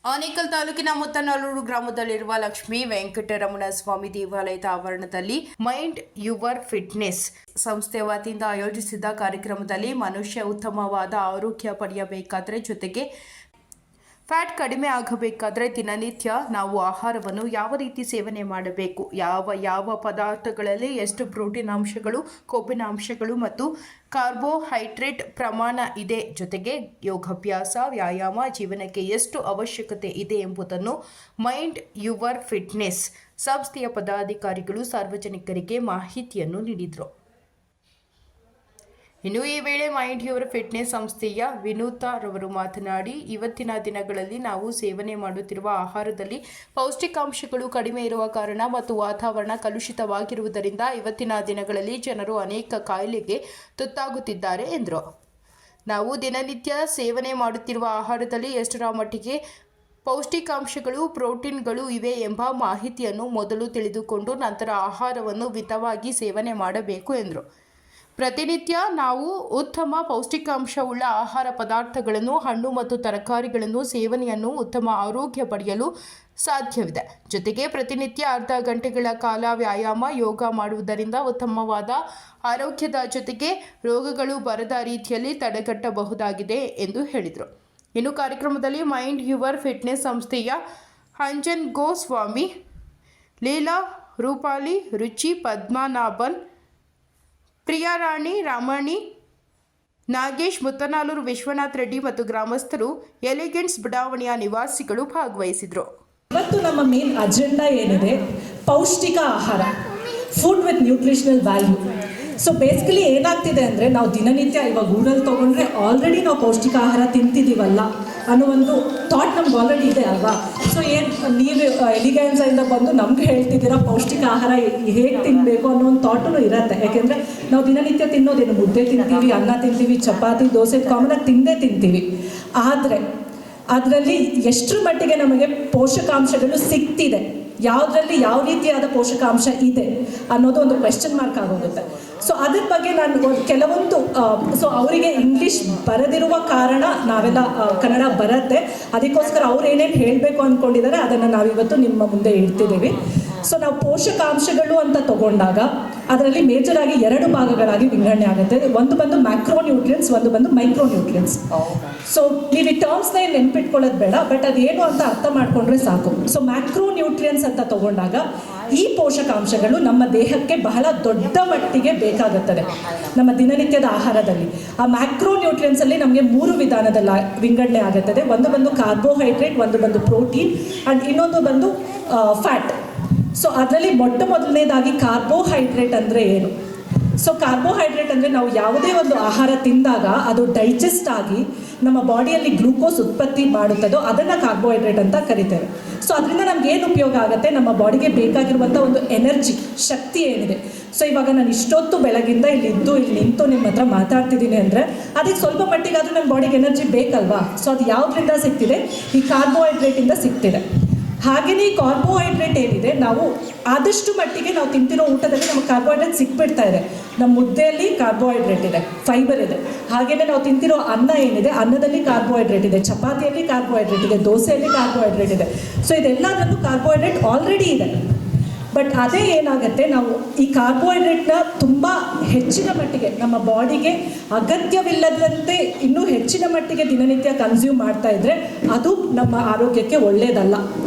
ಆನೇಕಲ್ ತಾಲೂಕಿನ ಮುತ್ತನಲ್ಲೂರು ಗ್ರಾಮದಲ್ಲಿರುವ ಲಕ್ಷ್ಮೀ ವೆಂಕಟರಮಣ ಸ್ವಾಮಿ ದೇವಾಲಯದ ಆವರಣದಲ್ಲಿ ಮೈಂಡ್ ಯುವರ್ ಫಿಟ್ನೆಸ್ ಸಂಸ್ಥೆ ವತಿಯಿಂದ ಆಯೋಜಿಸಿದ್ದ ಕಾರ್ಯಕ್ರಮದಲ್ಲಿ ಮನುಷ್ಯ ಉತ್ತಮವಾದ ಆರೋಗ್ಯ ಪಡೆಯಬೇಕಾದರೆ ಜೊತೆಗೆ ಫ್ಯಾಟ್ ಕಡಿಮೆ ಆಗಬೇಕಾದ್ರೆ ದಿನನಿತ್ಯ ನಾವು ಆಹಾರವನ್ನು ಯಾವ ರೀತಿ ಸೇವನೆ ಮಾಡಬೇಕು, ಯಾವ ಪದಾರ್ಥಗಳಲ್ಲಿ ಎಷ್ಟು ಪ್ರೋಟೀನ್ ಅಂಶಗಳು, ಕೊಬ್ಬಿನ ಅಂಶಗಳು ಮತ್ತು ಕಾರ್ಬೋಹೈಡ್ರೇಟ್ ಪ್ರಮಾಣ ಇದೆ, ಜೊತೆಗೆ ಯೋಗಾಭ್ಯಾಸ, ವ್ಯಾಯಾಮ ಜೀವನಕ್ಕೆ ಎಷ್ಟು ಅವಶ್ಯಕತೆ ಇದೆ ಎಂಬುದನ್ನು ಮೈಂಡ್ ಯುವರ್ ಫಿಟ್ನೆಸ್ ಸಂಸ್ಥೆಯ ಪದಾಧಿಕಾರಿಗಳು ಸಾರ್ವಜನಿಕರಿಗೆ ಮಾಹಿತಿಯನ್ನು ನೀಡಿದರು. ಇನ್ನು ಈ ವೇಳೆ ಮೈಂಡ್ ಯುವರ್ ಫಿಟ್ನೆಸ್ ಸಂಸ್ಥೆಯ ವಿನೂತಾ ರವರು ಮಾತನಾಡಿ, ಇವತ್ತಿನ ದಿನಗಳಲ್ಲಿ ನಾವು ಸೇವನೆ ಮಾಡುತ್ತಿರುವ ಆಹಾರದಲ್ಲಿ ಪೌಷ್ಟಿಕಾಂಶಗಳು ಕಡಿಮೆ ಇರುವ ಕಾರಣ ಮತ್ತು ವಾತಾವರಣ ಕಲುಷಿತವಾಗಿರುವುದರಿಂದ ಇವತ್ತಿನ ದಿನಗಳಲ್ಲಿ ಜನರು ಅನೇಕ ಕಾಯಿಲೆಗೆ ತುತ್ತಾಗುತ್ತಿದ್ದಾರೆ ಎಂದರು. ನಾವು ದಿನನಿತ್ಯ ಸೇವನೆ ಮಾಡುತ್ತಿರುವ ಆಹಾರದಲ್ಲಿ ಎಷ್ಟರ ಮಟ್ಟಿಗೆ ಪೌಷ್ಟಿಕಾಂಶಗಳು, ಪ್ರೋಟೀನ್ಗಳು ಇವೆ ಎಂಬ ಮಾಹಿತಿಯನ್ನು ಮೊದಲು ತಿಳಿದುಕೊಂಡು ನಂತರ ಆಹಾರವನ್ನು ಮಿತವಾಗಿ ಸೇವನೆ ಮಾಡಬೇಕು ಎಂದರು. ಪ್ರತಿನಿತ್ಯ ನಾವು ಉತ್ತಮ ಪೌಷ್ಟಿಕಾಂಶವುಳ್ಳ ಆಹಾರ ಪದಾರ್ಥಗಳನ್ನು, ಹಣ್ಣು ಮತ್ತು ತರಕಾರಿಗಳನ್ನು ಸೇವನೆಯನ್ನು ಉತ್ತಮ ಆರೋಗ್ಯ ಪಡೆಯಲು ಸಾಧ್ಯವಿದೆ. ಜೊತೆಗೆ ಪ್ರತಿನಿತ್ಯ ಅರ್ಧ ಗಂಟೆಗಳ ಕಾಲ ವ್ಯಾಯಾಮ, ಯೋಗ ಮಾಡುವುದರಿಂದ ಉತ್ತಮವಾದ ಆರೋಗ್ಯದ ಜೊತೆಗೆ ರೋಗಗಳು ಬರದ ರೀತಿಯಲ್ಲಿ ತಡೆಗಟ್ಟಬಹುದಾಗಿದೆ ಎಂದು ಹೇಳಿದರು. ಇನ್ನು ಕಾರ್ಯಕ್ರಮದಲ್ಲಿ ಮೈಂಡ್ ಯುವರ್ ಫಿಟ್ನೆಸ್ ಸಂಸ್ಥೆಯ ಅಂಜನ್ ಗೋಸ್ವಾಮಿ, ಲೀಲಾ, ರೂಪಾಲಿ, ರುಚಿ, ಪದ್ಮನಾಭನ್, ಪ್ರಿಯಾರಾಣಿ, ರಾಮಣಿ, ನಾಗೇಶ್, ಮುತ್ತನಾಲೂರು ವಿಶ್ವನಾಥ್ ರೆಡ್ಡಿ ಮತ್ತು ಗ್ರಾಮಸ್ಥರು, ಎಲಿಗೆಂಟ್ಸ್ ಬಡಾವಣೆಯ ನಿವಾಸಿಗಳು ಭಾಗವಹಿಸಿದರು. ಇವತ್ತು ನಮ್ಮ ಮೇನ್ ಅಜೆಂಡಾ ಏನಿದೆ, ಪೌಷ್ಟಿಕ ಆಹಾರ, food with nutritional value. So basically ಏನಾಗ್ತಿದೆ ಅಂದರೆ, ನಾವು ದಿನನಿತ್ಯ ಇವಾಗ ಊರಲ್ಲಿ ತೊಗೊಂಡ್ರೆ ಆಲ್ರೆಡಿ ನಾವು ಪೌಷ್ಟಿಕ ಆಹಾರ ತಿಂತಿದ್ದೀವಲ್ಲ ಅನ್ನೋ ಒಂದು ಥಾಟ್ ನಮ್ಗೆ ಆಲ್ರೆಡಿ ಇದೆ ಅಲ್ವಾ. ಸೊ ನೀವು ಎಲಿಗೆನ್ಸಿಂದ ಬಂದು ನಮ್ಗೆ ಹೇಳ್ತಿದ್ದೀರಾ ಪೌಷ್ಟಿಕ ಆಹಾರ ಹೇಗೆ ತಿನ್ನಬೇಕು ಅನ್ನೋ ಒಂದು ಥಾಟು ಇರುತ್ತೆ. ಯಾಕೆಂದರೆ ನಾವು ದಿನನಿತ್ಯ ತಿನ್ನೋದೇನು, ಮುದ್ದೆ ತಿಂತೀವಿ, ಅನ್ನ ತಿಂತೀವಿ, ಚಪಾತಿ, ದೋಸೆ ಕಾಮನಾಗಿ ತಿಂತೀವಿ. ಆದರೆ ಅದರಲ್ಲಿ ಎಷ್ಟರ ಮಟ್ಟಿಗೆ ನಮಗೆ ಪೋಷಕಾಂಶಗಳು ಸಿಗ್ತಿದೆ, ಯಾವುದರಲ್ಲಿ ಯಾವ ರೀತಿಯಾದ ಪೋಷಕಾಂಶ ಇದೆ ಅನ್ನೋದು ಒಂದು ಕ್ವೆಶ್ಚನ್ ಮಾರ್ಕ್ ಆಗೋಗುತ್ತೆ. ಸೊ ಅದ್ರ ಬಗ್ಗೆ ನಾನು ಕೆಲವೊಂದು ಅವರಿಗೆ ಇಂಗ್ಲೀಷ್ ಬರದಿರುವ ಕಾರಣ ನಾವೆಲ್ಲ ಕನ್ನಡ ಬರುತ್ತೆ, ಅದಕ್ಕೋಸ್ಕರ ಅವ್ರು ಏನೇನು ಹೇಳಬೇಕು ಅಂದ್ಕೊಂಡಿದ್ದಾರೆ ಅದನ್ನು ನಾವಿವತ್ತು ನಿಮ್ಮ ಮುಂದೆ ಇಡ್ತಿದ್ದೀವಿ. ಸೊ ನಾವು ಪೋಷಕಾಂಶಗಳು ಅಂತ ತಗೊಂಡಾಗ ಅದರಲ್ಲಿ ಮೇಜರ್ ಆಗಿ 2 ಭಾಗಗಳಾಗಿ ವಿಂಗಡಣೆ ಆಗುತ್ತೆ. ಒಂದು ಬಂದು ಮ್ಯಾಕ್ರೋ ನ್ಯೂಟ್ರಿಯನ್ಸ್, ಒಂದು ಬಂದು ಮೈಕ್ರೋ ನ್ಯೂಟ್ರಿಯನ್ಸ್. ಸೊ ನೀವು ಈ ಟರ್ಮ್ಸ್ನ ನೆನ್ಪಿಟ್ಕೊಳ್ಳೋದು ಬೇಡ, ಬಟ್ ಅದೇನು ಅಂತ ಅರ್ಥ ಮಾಡ್ಕೊಂಡ್ರೆ ಸಾಕು. ಸೊ ಮ್ಯಾಕ್ರೋ ನ್ಯೂಟ್ರಿಯನ್ಸ್ ಅಂತ ತಗೊಂಡಾಗ ಈ ಪೋಷಕಾಂಶಗಳು ನಮ್ಮ ದೇಹಕ್ಕೆ ಬಹಳ ದೊಡ್ಡ ಮಟ್ಟಿಗೆ ಬೇಕಾಗುತ್ತದೆ ನಮ್ಮ ದಿನನಿತ್ಯದ ಆಹಾರದಲ್ಲಿ. ಆ ಮ್ಯಾಕ್ರೋ ನ್ಯೂಟ್ರಿಯನ್ಸ್ ಅಲ್ಲಿ ನಮಗೆ 3 ವಿಧಾನದಲ್ಲಿ ವಿಂಗಡಣೆ ಆಗುತ್ತದೆ. ಒಂದು ಬಂದು ಕಾರ್ಬೋಹೈಡ್ರೇಟ್, ಒಂದು ಬಂದು ಪ್ರೋಟೀನ್ ಆ್ಯಂಡ್ ಇನ್ನೊಂದು ಬಂದು ಫ್ಯಾಟ್. ಸೊ ಅದರಲ್ಲಿ ಮೊದಲನೇದಾಗಿ ಕಾರ್ಬೋಹೈಡ್ರೇಟ್ ಅಂದರೆ ಏನು? ಸೊ ಕಾರ್ಬೋಹೈಡ್ರೇಟ್ ಅಂದರೆ ನಾವು ಯಾವುದೇ ಒಂದು ಆಹಾರ ತಿಂದಾಗ ಅದು ಡೈಜೆಸ್ಟ್ ಆಗಿ ನಮ್ಮ ಬಾಡಿಯಲ್ಲಿ ಗ್ಲೂಕೋಸ್ ಉತ್ಪತ್ತಿ ಮಾಡುತ್ತದೋ ಅದನ್ನು ಕಾರ್ಬೋಹೈಡ್ರೇಟ್ ಅಂತ ಕರಿತೇವೆ. ಸೊ ಅದರಿಂದ ನಮ್ಗೆ ಏನು ಉಪಯೋಗ ಆಗುತ್ತೆ, ನಮ್ಮ ಬಾಡಿಗೆ ಬೇಕಾಗಿರುವಂಥ ಒಂದು ಎನರ್ಜಿ, ಶಕ್ತಿ ಏನಿದೆ. ಸೊ ಇವಾಗ ನಾನು ಇಷ್ಟೊತ್ತು ಬೆಳಗಿಂದ ಇಲ್ಲಿ ನಿಂತು ನಿಮ್ಮ ಹತ್ರ ಮಾತಾಡ್ತಿದ್ದೀನಿ ಅಂದರೆ ಅದಕ್ಕೆ ಸ್ವಲ್ಪ ಮಟ್ಟಿಗಾದರೂ ನನ್ನ ಬಾಡಿಗೆ ಎನರ್ಜಿ ಬೇಕಲ್ವಾ. ಸೊ ಅದು ಯಾವುದರಿಂದ ಸಿಗ್ತಿದೆ? ಈ ಕಾರ್ಬೋಹೈಡ್ರೇಟಿಂದ ಸಿಗ್ತಿದೆ. ಹಾಗೆಯೇ ಈ ಕಾರ್ಬೋಹೈಡ್ರೇಟ್ ಏನಿದೆ, ನಾವು ಆದಷ್ಟು ಮಟ್ಟಿಗೆ ನಾವು ತಿಂತಿರೋ ಊಟದಲ್ಲಿ ನಮಗೆ ಕಾರ್ಬೋಹೈಡ್ರೇಟ್ ಸಿಕ್ಬಿಡ್ತಾ ಇದೆ. ನಮ್ಮ ಮುದ್ದೆಯಲ್ಲಿ ಕಾರ್ಬೋಹೈಡ್ರೇಟ್ ಇದೆ, ಫೈಬರ್ ಇದೆ. ಹಾಗೆಯೇ ನಾವು ತಿಂತಿರೋ ಅನ್ನ ಏನಿದೆ, ಅನ್ನದಲ್ಲಿ ಕಾರ್ಬೋಹೈಡ್ರೇಟ್ ಇದೆ, ಚಪಾತಿಯಲ್ಲಿ ಕಾರ್ಬೋಹೈಡ್ರೇಟ್ ಇದೆ, ದೋಸೆಯಲ್ಲಿ ಕಾರ್ಬೋಹೈಡ್ರೇಟ್ ಇದೆ. ಸೊ ಇದೆಲ್ಲದರಲ್ಲೂ ಕಾರ್ಬೋಹೈಡ್ರೇಟ್ ಆಲ್ರೆಡಿ ಇದೆ. ಬಟ್ ಅದೇ ಏನಾಗುತ್ತೆ, ನಾವು ಈ ಕಾರ್ಬೋಹೈಡ್ರೇಟ್ನ ತುಂಬ ಹೆಚ್ಚಿನ ಮಟ್ಟಿಗೆ ನಮ್ಮ ಬಾಡಿಗೆ ಅಗತ್ಯವಿಲ್ಲದಂತೆ ಇನ್ನೂ ಹೆಚ್ಚಿನ ಮಟ್ಟಿಗೆ ದಿನನಿತ್ಯ ಕನ್ಸ್ಯೂಮ್ ಮಾಡ್ತಾ ಇದ್ದರೆ ಅದು ನಮ್ಮ ಆರೋಗ್ಯಕ್ಕೆ ಒಳ್ಳೆಯದಲ್ಲ.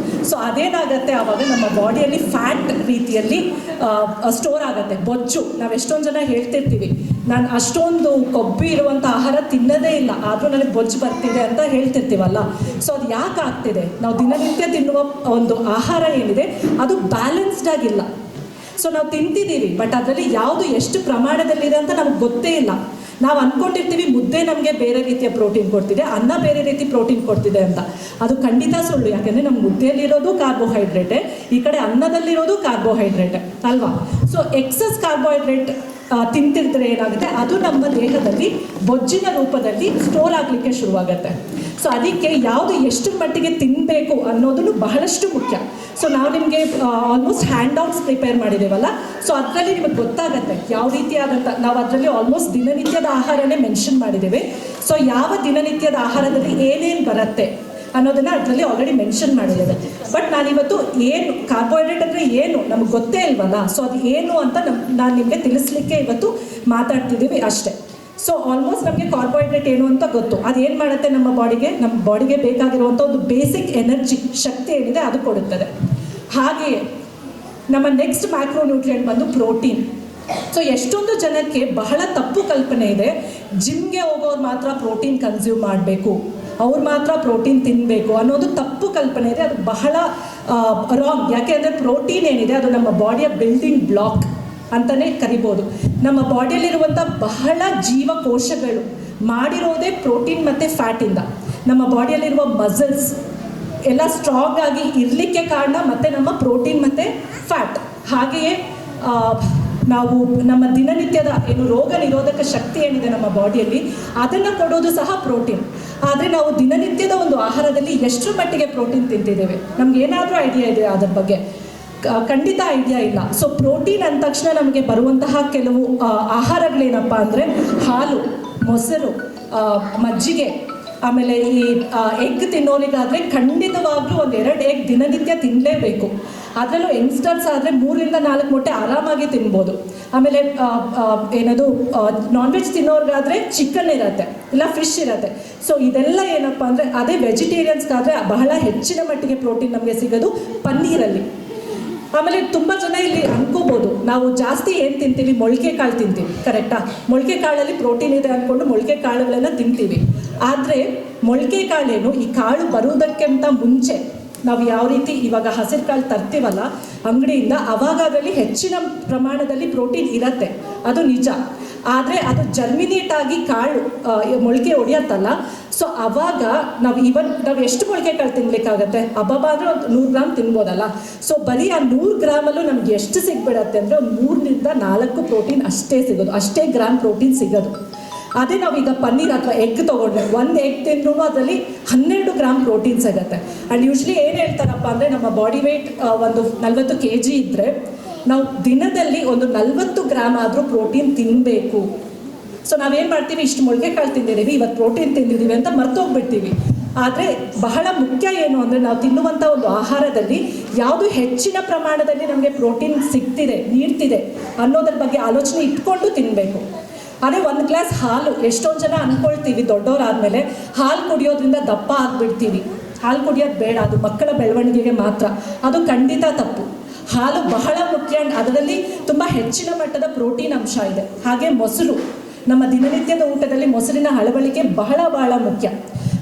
ಸೊ ಅದೇನಾಗುತ್ತೆ, ಆವಾಗ ನಮ್ಮ ಬಾಡಿಯಲ್ಲಿ ಫ್ಯಾಟ್ ರೀತಿಯಲ್ಲಿ ಸ್ಟೋರ್ ಆಗುತ್ತೆ, ಬೊಜ್ಜು. ನಾವು ಎಷ್ಟೊಂದು ಜನ ಹೇಳ್ತಿರ್ತೀವಿ, ನಾನು ಅಷ್ಟೊಂದು ಕೊಬ್ಬು ಇರುವಂಥ ಆಹಾರ ತಿನ್ನೋದೇ ಇಲ್ಲ, ಆದರೂ ನನಗೆ ಬೊಜ್ಜು ಬರ್ತಿದೆ ಅಂತ ಹೇಳ್ತಿರ್ತೀವಲ್ಲ. ಸೊ ಅದು ಯಾಕೆ ಆಗ್ತಿದೆ? ನಾವು ದಿನನಿತ್ಯ ತಿನ್ನುವ ಒಂದು ಆಹಾರ ಏನಿದೆ ಅದು ಬ್ಯಾಲೆನ್ಸ್ಡ್ ಆಗಿಲ್ಲ. ಸೊ ನಾವು ತಿಂತಿದ್ದೀವಿ, ಬಟ್ ಅದರಲ್ಲಿ ಯಾವುದು ಎಷ್ಟು ಪ್ರಮಾಣದಲ್ಲಿದೆ ಅಂತ ನಮಗೆ ಗೊತ್ತೇ ಇಲ್ಲ. ನಾವು ಅಂದ್ಕೊಂಡಿರ್ತೀವಿ ಮುದ್ದೆ ನಮಗೆ ಬೇರೆ ರೀತಿಯ ಪ್ರೋಟೀನ್ ಕೊಡ್ತಿದೆ, ಅನ್ನ ಬೇರೆ ರೀತಿ ಪ್ರೋಟೀನ್ ಕೊಡ್ತಿದೆ ಅಂತ. ಅದು ಖಂಡಿತ ಸುಳ್ಳು. ಯಾಕೆಂದರೆ ನಮ್ಮ ಮುದ್ದೆಯಲ್ಲಿರೋದು ಕಾರ್ಬೋಹೈಡ್ರೇಟೆ, ಈ ಕಡೆ ಅನ್ನದಲ್ಲಿರೋದು ಕಾರ್ಬೋಹೈಡ್ರೇಟೆ ಅಲ್ವಾ. ಸೊ ಎಕ್ಸಸ್ ಕಾರ್ಬೋಹೈಡ್ರೇಟ್ ತಿಂತಿರ್ತಾರೆ ಏನಾಗುತ್ತೆ, ಅದು ನಮ್ಮ ದೇಹದಲ್ಲಿ ಬೊಜ್ಜಿನ ರೂಪದಲ್ಲಿ ಸ್ಟೋರ್ ಆಗಲಿಕ್ಕೆ ಶುರುವಾಗುತ್ತೆ. ಸೊ ಅದಕ್ಕೆ ಯಾವುದು ಎಷ್ಟು ಮಟ್ಟಿಗೆ ತಿನ್ನಬೇಕು ಅನ್ನೋದನ್ನು ಬಹಳಷ್ಟು ಮುಖ್ಯ. ಸೊ ನಾವು ನಿಮಗೆ ಆಲ್ಮೋಸ್ಟ್ ಹ್ಯಾಂಡ್ ಔಟ್ಸ್ ಪ್ರಿಪೇರ್ ಮಾಡಿದ್ದೇವಲ್ಲ, ಸೊ ಅದರಲ್ಲಿ ನಿಮಗೆ ಗೊತ್ತಾಗುತ್ತೆ ಯಾವ ರೀತಿಯಾದಂಥ, ನಾವು ಅದರಲ್ಲಿ ಆಲ್ಮೋಸ್ಟ್ ದಿನನಿತ್ಯದ ಆಹಾರನೇ ಮೆನ್ಷನ್ ಮಾಡಿದ್ದೇವೆ. ಸೊ ಯಾವ ದಿನನಿತ್ಯದ ಆಹಾರದಲ್ಲಿ ಏನೇನು ಬರುತ್ತೆ ಅನ್ನೋದನ್ನ ಅದರಲ್ಲಿ ಆಲ್ರೆಡಿ ಮೆನ್ಷನ್ ಮಾಡಿದ್ದೇವೆ. ಬಟ್ ನಾನಿವತ್ತು ಏನು ಕಾರ್ಬೋಹೈಡ್ರೇಟ್ ಅಂದರೆ ಏನು ನಮ್ಗೆ ಗೊತ್ತೇ ಇಲ್ವಲ್ಲ, ಸೊ ಅದು ಏನು ಅಂತ ನಾನು ನಿಮಗೆ ತಿಳಿಸ್ಲಿಕ್ಕೆ ಇವತ್ತು ಮಾತಾಡ್ತಿದ್ದೀವಿ ಅಷ್ಟೇ. ಸೊ ಆಲ್ಮೋಸ್ಟ್ ನಮಗೆ ಕಾರ್ಬೋಹೈಡ್ರೇಟ್ ಏನು ಅಂತ ಗೊತ್ತು, ಅದೇನು ಮಾಡುತ್ತೆ ನಮ್ಮ ಬಾಡಿಗೆ ಬೇಕಾಗಿರುವಂಥ ಒಂದು ಬೇಸಿಕ್ ಎನರ್ಜಿ ಶಕ್ತಿ ಏನಿದೆ ಅದು ಕೊಡುತ್ತದೆ. ಹಾಗೆಯೇ ನಮ್ಮ ನೆಕ್ಸ್ಟ್ ಮ್ಯಾಕ್ರೋ ನ್ಯೂಟ್ರಿಯೆಂಟ್ ಬಂದು ಪ್ರೋಟೀನ್. ಸೊ ಎಷ್ಟೊಂದು ಜನಕ್ಕೆ ಬಹಳ ತಪ್ಪು ಕಲ್ಪನೆ ಇದೆ, ಜಿಮ್ಗೆ ಹೋಗೋರು ಮಾತ್ರ ಪ್ರೋಟೀನ್ ಕನ್ಸ್ಯೂಮ್ ಮಾಡಬೇಕು, ಅವ್ರು ಮಾತ್ರ ಪ್ರೋಟೀನ್ ತಿನ್ನಬೇಕು ಅನ್ನೋದು ತಪ್ಪು ಕಲ್ಪನೆ ಇದೆ. ಅದು ಬಹಳ ರಾಂಗ್. ಯಾಕೆ ಅಂದರೆ ಪ್ರೋಟೀನ್ ಏನಿದೆ ಅದು ನಮ್ಮ ಬಾಡಿಯ ಬಿಲ್ಡಿಂಗ್ ಬ್ಲಾಕ್ ಅಂತಲೇ ಕರಿಬೋದು. ನಮ್ಮ ಬಾಡಿಯಲ್ಲಿರುವಂಥ ಬಹಳ ಜೀವಕೋಶಗಳು ಮಾಡಿರೋದೇ ಪ್ರೋಟೀನ್ ಮತ್ತು ಫ್ಯಾಟಿಂದ. ನಮ್ಮ ಬಾಡಿಯಲ್ಲಿರುವ ಮಸಲ್ಸ್ ಎಲ್ಲ ಸ್ಟ್ರಾಂಗ್ ಆಗಿ ಇರಲಿಕ್ಕೆ ಕಾರಣ ಮತ್ತು ನಮ್ಮ ಪ್ರೋಟೀನ್ ಮತ್ತು ಫ್ಯಾಟ್. ಹಾಗೆಯೇ ನಾವು ನಮ್ಮ ದಿನನಿತ್ಯದ ಏನು ರೋಗ ನಿರೋಧಕ ಶಕ್ತಿ ಏನಿದೆ ನಮ್ಮ ಬಾಡಿಯಲ್ಲಿ ಅದನ್ನು ಕೊಡೋದು ಸಹ ಪ್ರೋಟೀನ್. ಆದರೆ ನಾವು ದಿನನಿತ್ಯದ ಒಂದು ಆಹಾರದಲ್ಲಿ ಎಷ್ಟರ ಮಟ್ಟಿಗೆ ಪ್ರೋಟೀನ್ ತಿಂತಿದ್ದೇವೆ, ನಮ್ಗೆ ಏನಾದರೂ ಐಡಿಯಾ ಇದೆ ಅದರ ಬಗ್ಗೆ? ಖಂಡಿತ ಐಡಿಯಾ ಇಲ್ಲ. ಸೊ ಪ್ರೋಟೀನ್ ಅಂದ ತಕ್ಷಣ ನಮಗೆ ಬರುವಂತಹ ಕೆಲವು ಆಹಾರಗಳೇನಪ್ಪ ಅಂದರೆ ಹಾಲು, ಮೊಸರು, ಮಜ್ಜಿಗೆ, ಆಮೇಲೆ ಈ ಎಗ್ ತಿನ್ನೋರಿಗಾದರೆ ಖಂಡಿತವಾಗ್ಲೂ 1-2 ಎಗ್ ದಿನನಿತ್ಯ ತಿನ್ನಲೇಬೇಕು. ಅದರಲ್ಲೂ ಯಂಗ್ಸ್ಟರ್ಸ್ ಆದರೆ 3-4 ಮೊಟ್ಟೆ ಆರಾಮಾಗಿ ತಿನ್ಬೋದು. ಆಮೇಲೆ ಏನದು ನಾನ್ ವೆಜ್ ತಿನ್ನೋರ್ಗಾದರೆ ಚಿಕನ್ ಇರುತ್ತೆ, ಇಲ್ಲ ಫಿಶ್ ಇರುತ್ತೆ. ಸೊ ಇದೆಲ್ಲ ಏನಪ್ಪ ಅಂದರೆ ಅದೇ ವೆಜಿಟೇರಿಯನ್ಸ್ಗಾದರೆ ಬಹಳ ಹೆಚ್ಚಿನ ಮಟ್ಟಿಗೆ ಪ್ರೋಟೀನ್ ನಮಗೆ ಸಿಗೋದು ಪನ್ನೀರಲ್ಲಿ. ಆಮೇಲೆ ತುಂಬ ಜನ ಇಲ್ಲಿ ಅನ್ಕೋಬೋದು ನಾವು ಜಾಸ್ತಿ ಏನು ತಿಂತೀವಿ, ಮೊಳಕೆ ಕಾಳು ತಿಂತೀವಿ, ಕರೆಕ್ಟಾ? ಮೊಳಕೆ ಕಾಳಲ್ಲಿ ಪ್ರೋಟೀನ್ ಇದೆ ಅಂದ್ಕೊಂಡು ಮೊಳಕೆ ಕಾಳುಗಳನ್ನು ತಿಂತೀವಿ. ಆದರೆ ಮೊಳಕೆ ಕಾಳೇನು, ಈ ಕಾಳು ಬರುವುದಕ್ಕಿಂತ ಮುಂಚೆ ನಾವು ಯಾವ ರೀತಿ ಇವಾಗ ಹಸಿರು ಕಾಳು ತರ್ತೀವಲ್ಲ ಅಂಗಡಿಯಿಂದ, ಅವಾಗ ಅದರಲ್ಲಿ ಹೆಚ್ಚಿನ ಪ್ರಮಾಣದಲ್ಲಿ ಪ್ರೋಟೀನ್ ಇರುತ್ತೆ, ಅದು ನಿಜ. ಆದರೆ ಅದು ಜರ್ಮಿನೇಟ್ ಆಗಿ ಕಾಳು ಮೊಳಕೆ ಹೊಡೆಯತ್ತಲ್ಲ, ಸೊ ಅವಾಗ ನಾವು ಎಷ್ಟು ಮೊಳಕೆ ಕಾಳು ತಿನ್ನಬೇಕಾಗತ್ತೆ? ಅಬ್ಬಬ್ಬ ಅಂದರೆ ಒಂದು 100 ಗ್ರಾಮ್ ತಿನ್ಬೋದಲ್ಲ. ಸೊ ಬರೀ ಆ 100 ಗ್ರಾಮಲ್ಲೂ ನಮ್ಗೆ ಎಷ್ಟು ಸಿಗ್ಬಿಡತ್ತೆ ಅಂದರೆ ಒಂದು 3-4 ಪ್ರೋಟೀನ್ ಅಷ್ಟೇ ಸಿಗೋದು, ಅಷ್ಟೇ ಗ್ರಾಮ್ ಪ್ರೋಟೀನ್ ಸಿಗೋದು. ಅದೇ ನಾವೀಗ ಪನ್ನೀರ್ ಅಥವಾ ಎಗ್ ತೊಗೊಂಡ್ರೆ 1 ಎಗ್ ತಿಂದ್ರೂ ಅದರಲ್ಲಿ 12 ಗ್ರಾಮ್ ಪ್ರೋಟೀನ್ ಸಿಗುತ್ತೆ. ಆ್ಯಂಡ್ ಯೂಶ್ವಲಿ ಏನು ಹೇಳ್ತಾರಪ್ಪ ಅಂದರೆ ನಮ್ಮ ಬಾಡಿ ವೆಯ್ಟ್ ಒಂದು 40 kg ಇದ್ದರೆ ನಾವು ದಿನದಲ್ಲಿ ಒಂದು 40 ಗ್ರಾಮ್ ಆದರೂ ಪ್ರೋಟೀನ್ ತಿನ್ನಬೇಕು. ಸೊ ನಾವೇನು ಮಾಡ್ತೀವಿ, ಇಷ್ಟು ಮೊಳಕೆ ಕಾಳು ತಿಂದಿದ್ದೀವಿ, ಇವತ್ತು ಪ್ರೋಟೀನ್ ತಿಂದಿದ್ದೀವಿ ಅಂತ ಮರ್ತೋಗ್ಬಿಡ್ತೀವಿ. ಆದರೆ ಬಹಳ ಮುಖ್ಯ ಏನು ಅಂದರೆ ನಾವು ತಿನ್ನುವಂಥ ಒಂದು ಆಹಾರದಲ್ಲಿ ಯಾವುದು ಹೆಚ್ಚಿನ ಪ್ರಮಾಣದಲ್ಲಿ ನಮಗೆ ಪ್ರೋಟೀನ್ ಸಿಗ್ತಿದೆ, ನೀಡ್ತಿದೆ ಅನ್ನೋದ್ರ ಬಗ್ಗೆ ಆಲೋಚನೆ ಇಟ್ಕೊಂಡು ತಿನ್ನಬೇಕು. ಅದೇ 1 ಗ್ಲಾಸ್ ಹಾಲು, ಎಷ್ಟೊಂದು ಜನ ಅಂದ್ಕೊಳ್ತೀವಿ ದೊಡ್ಡವರಾದಮೇಲೆ ಹಾಲು ಕುಡಿಯೋದ್ರಿಂದ ದಪ್ಪ ಆಗಿಬಿಡ್ತೀವಿ. ಹಾಲು ಕುಡಿಯೋದು ಬೇಡ, ಅದು ಮಕ್ಕಳ ಬೆಳವಣಿಗೆಗೆ ಮಾತ್ರ. ಅದು ಖಂಡಿತ ತಪ್ಪು. ಹಾಲು ಬಹಳ ಮುಖ್ಯ, ಅದರಲ್ಲಿ ತುಂಬ ಹೆಚ್ಚಿನ ಮಟ್ಟದ ಪ್ರೋಟೀನ್ ಅಂಶ ಇದೆ. ಹಾಗೆ ಮೊಸರು, ನಮ್ಮ ದಿನನಿತ್ಯದ ಊಟದಲ್ಲಿ ಮೊಸರಿನ ಅಳವಡಿಕೆ ಬಹಳ ಮುಖ್ಯ.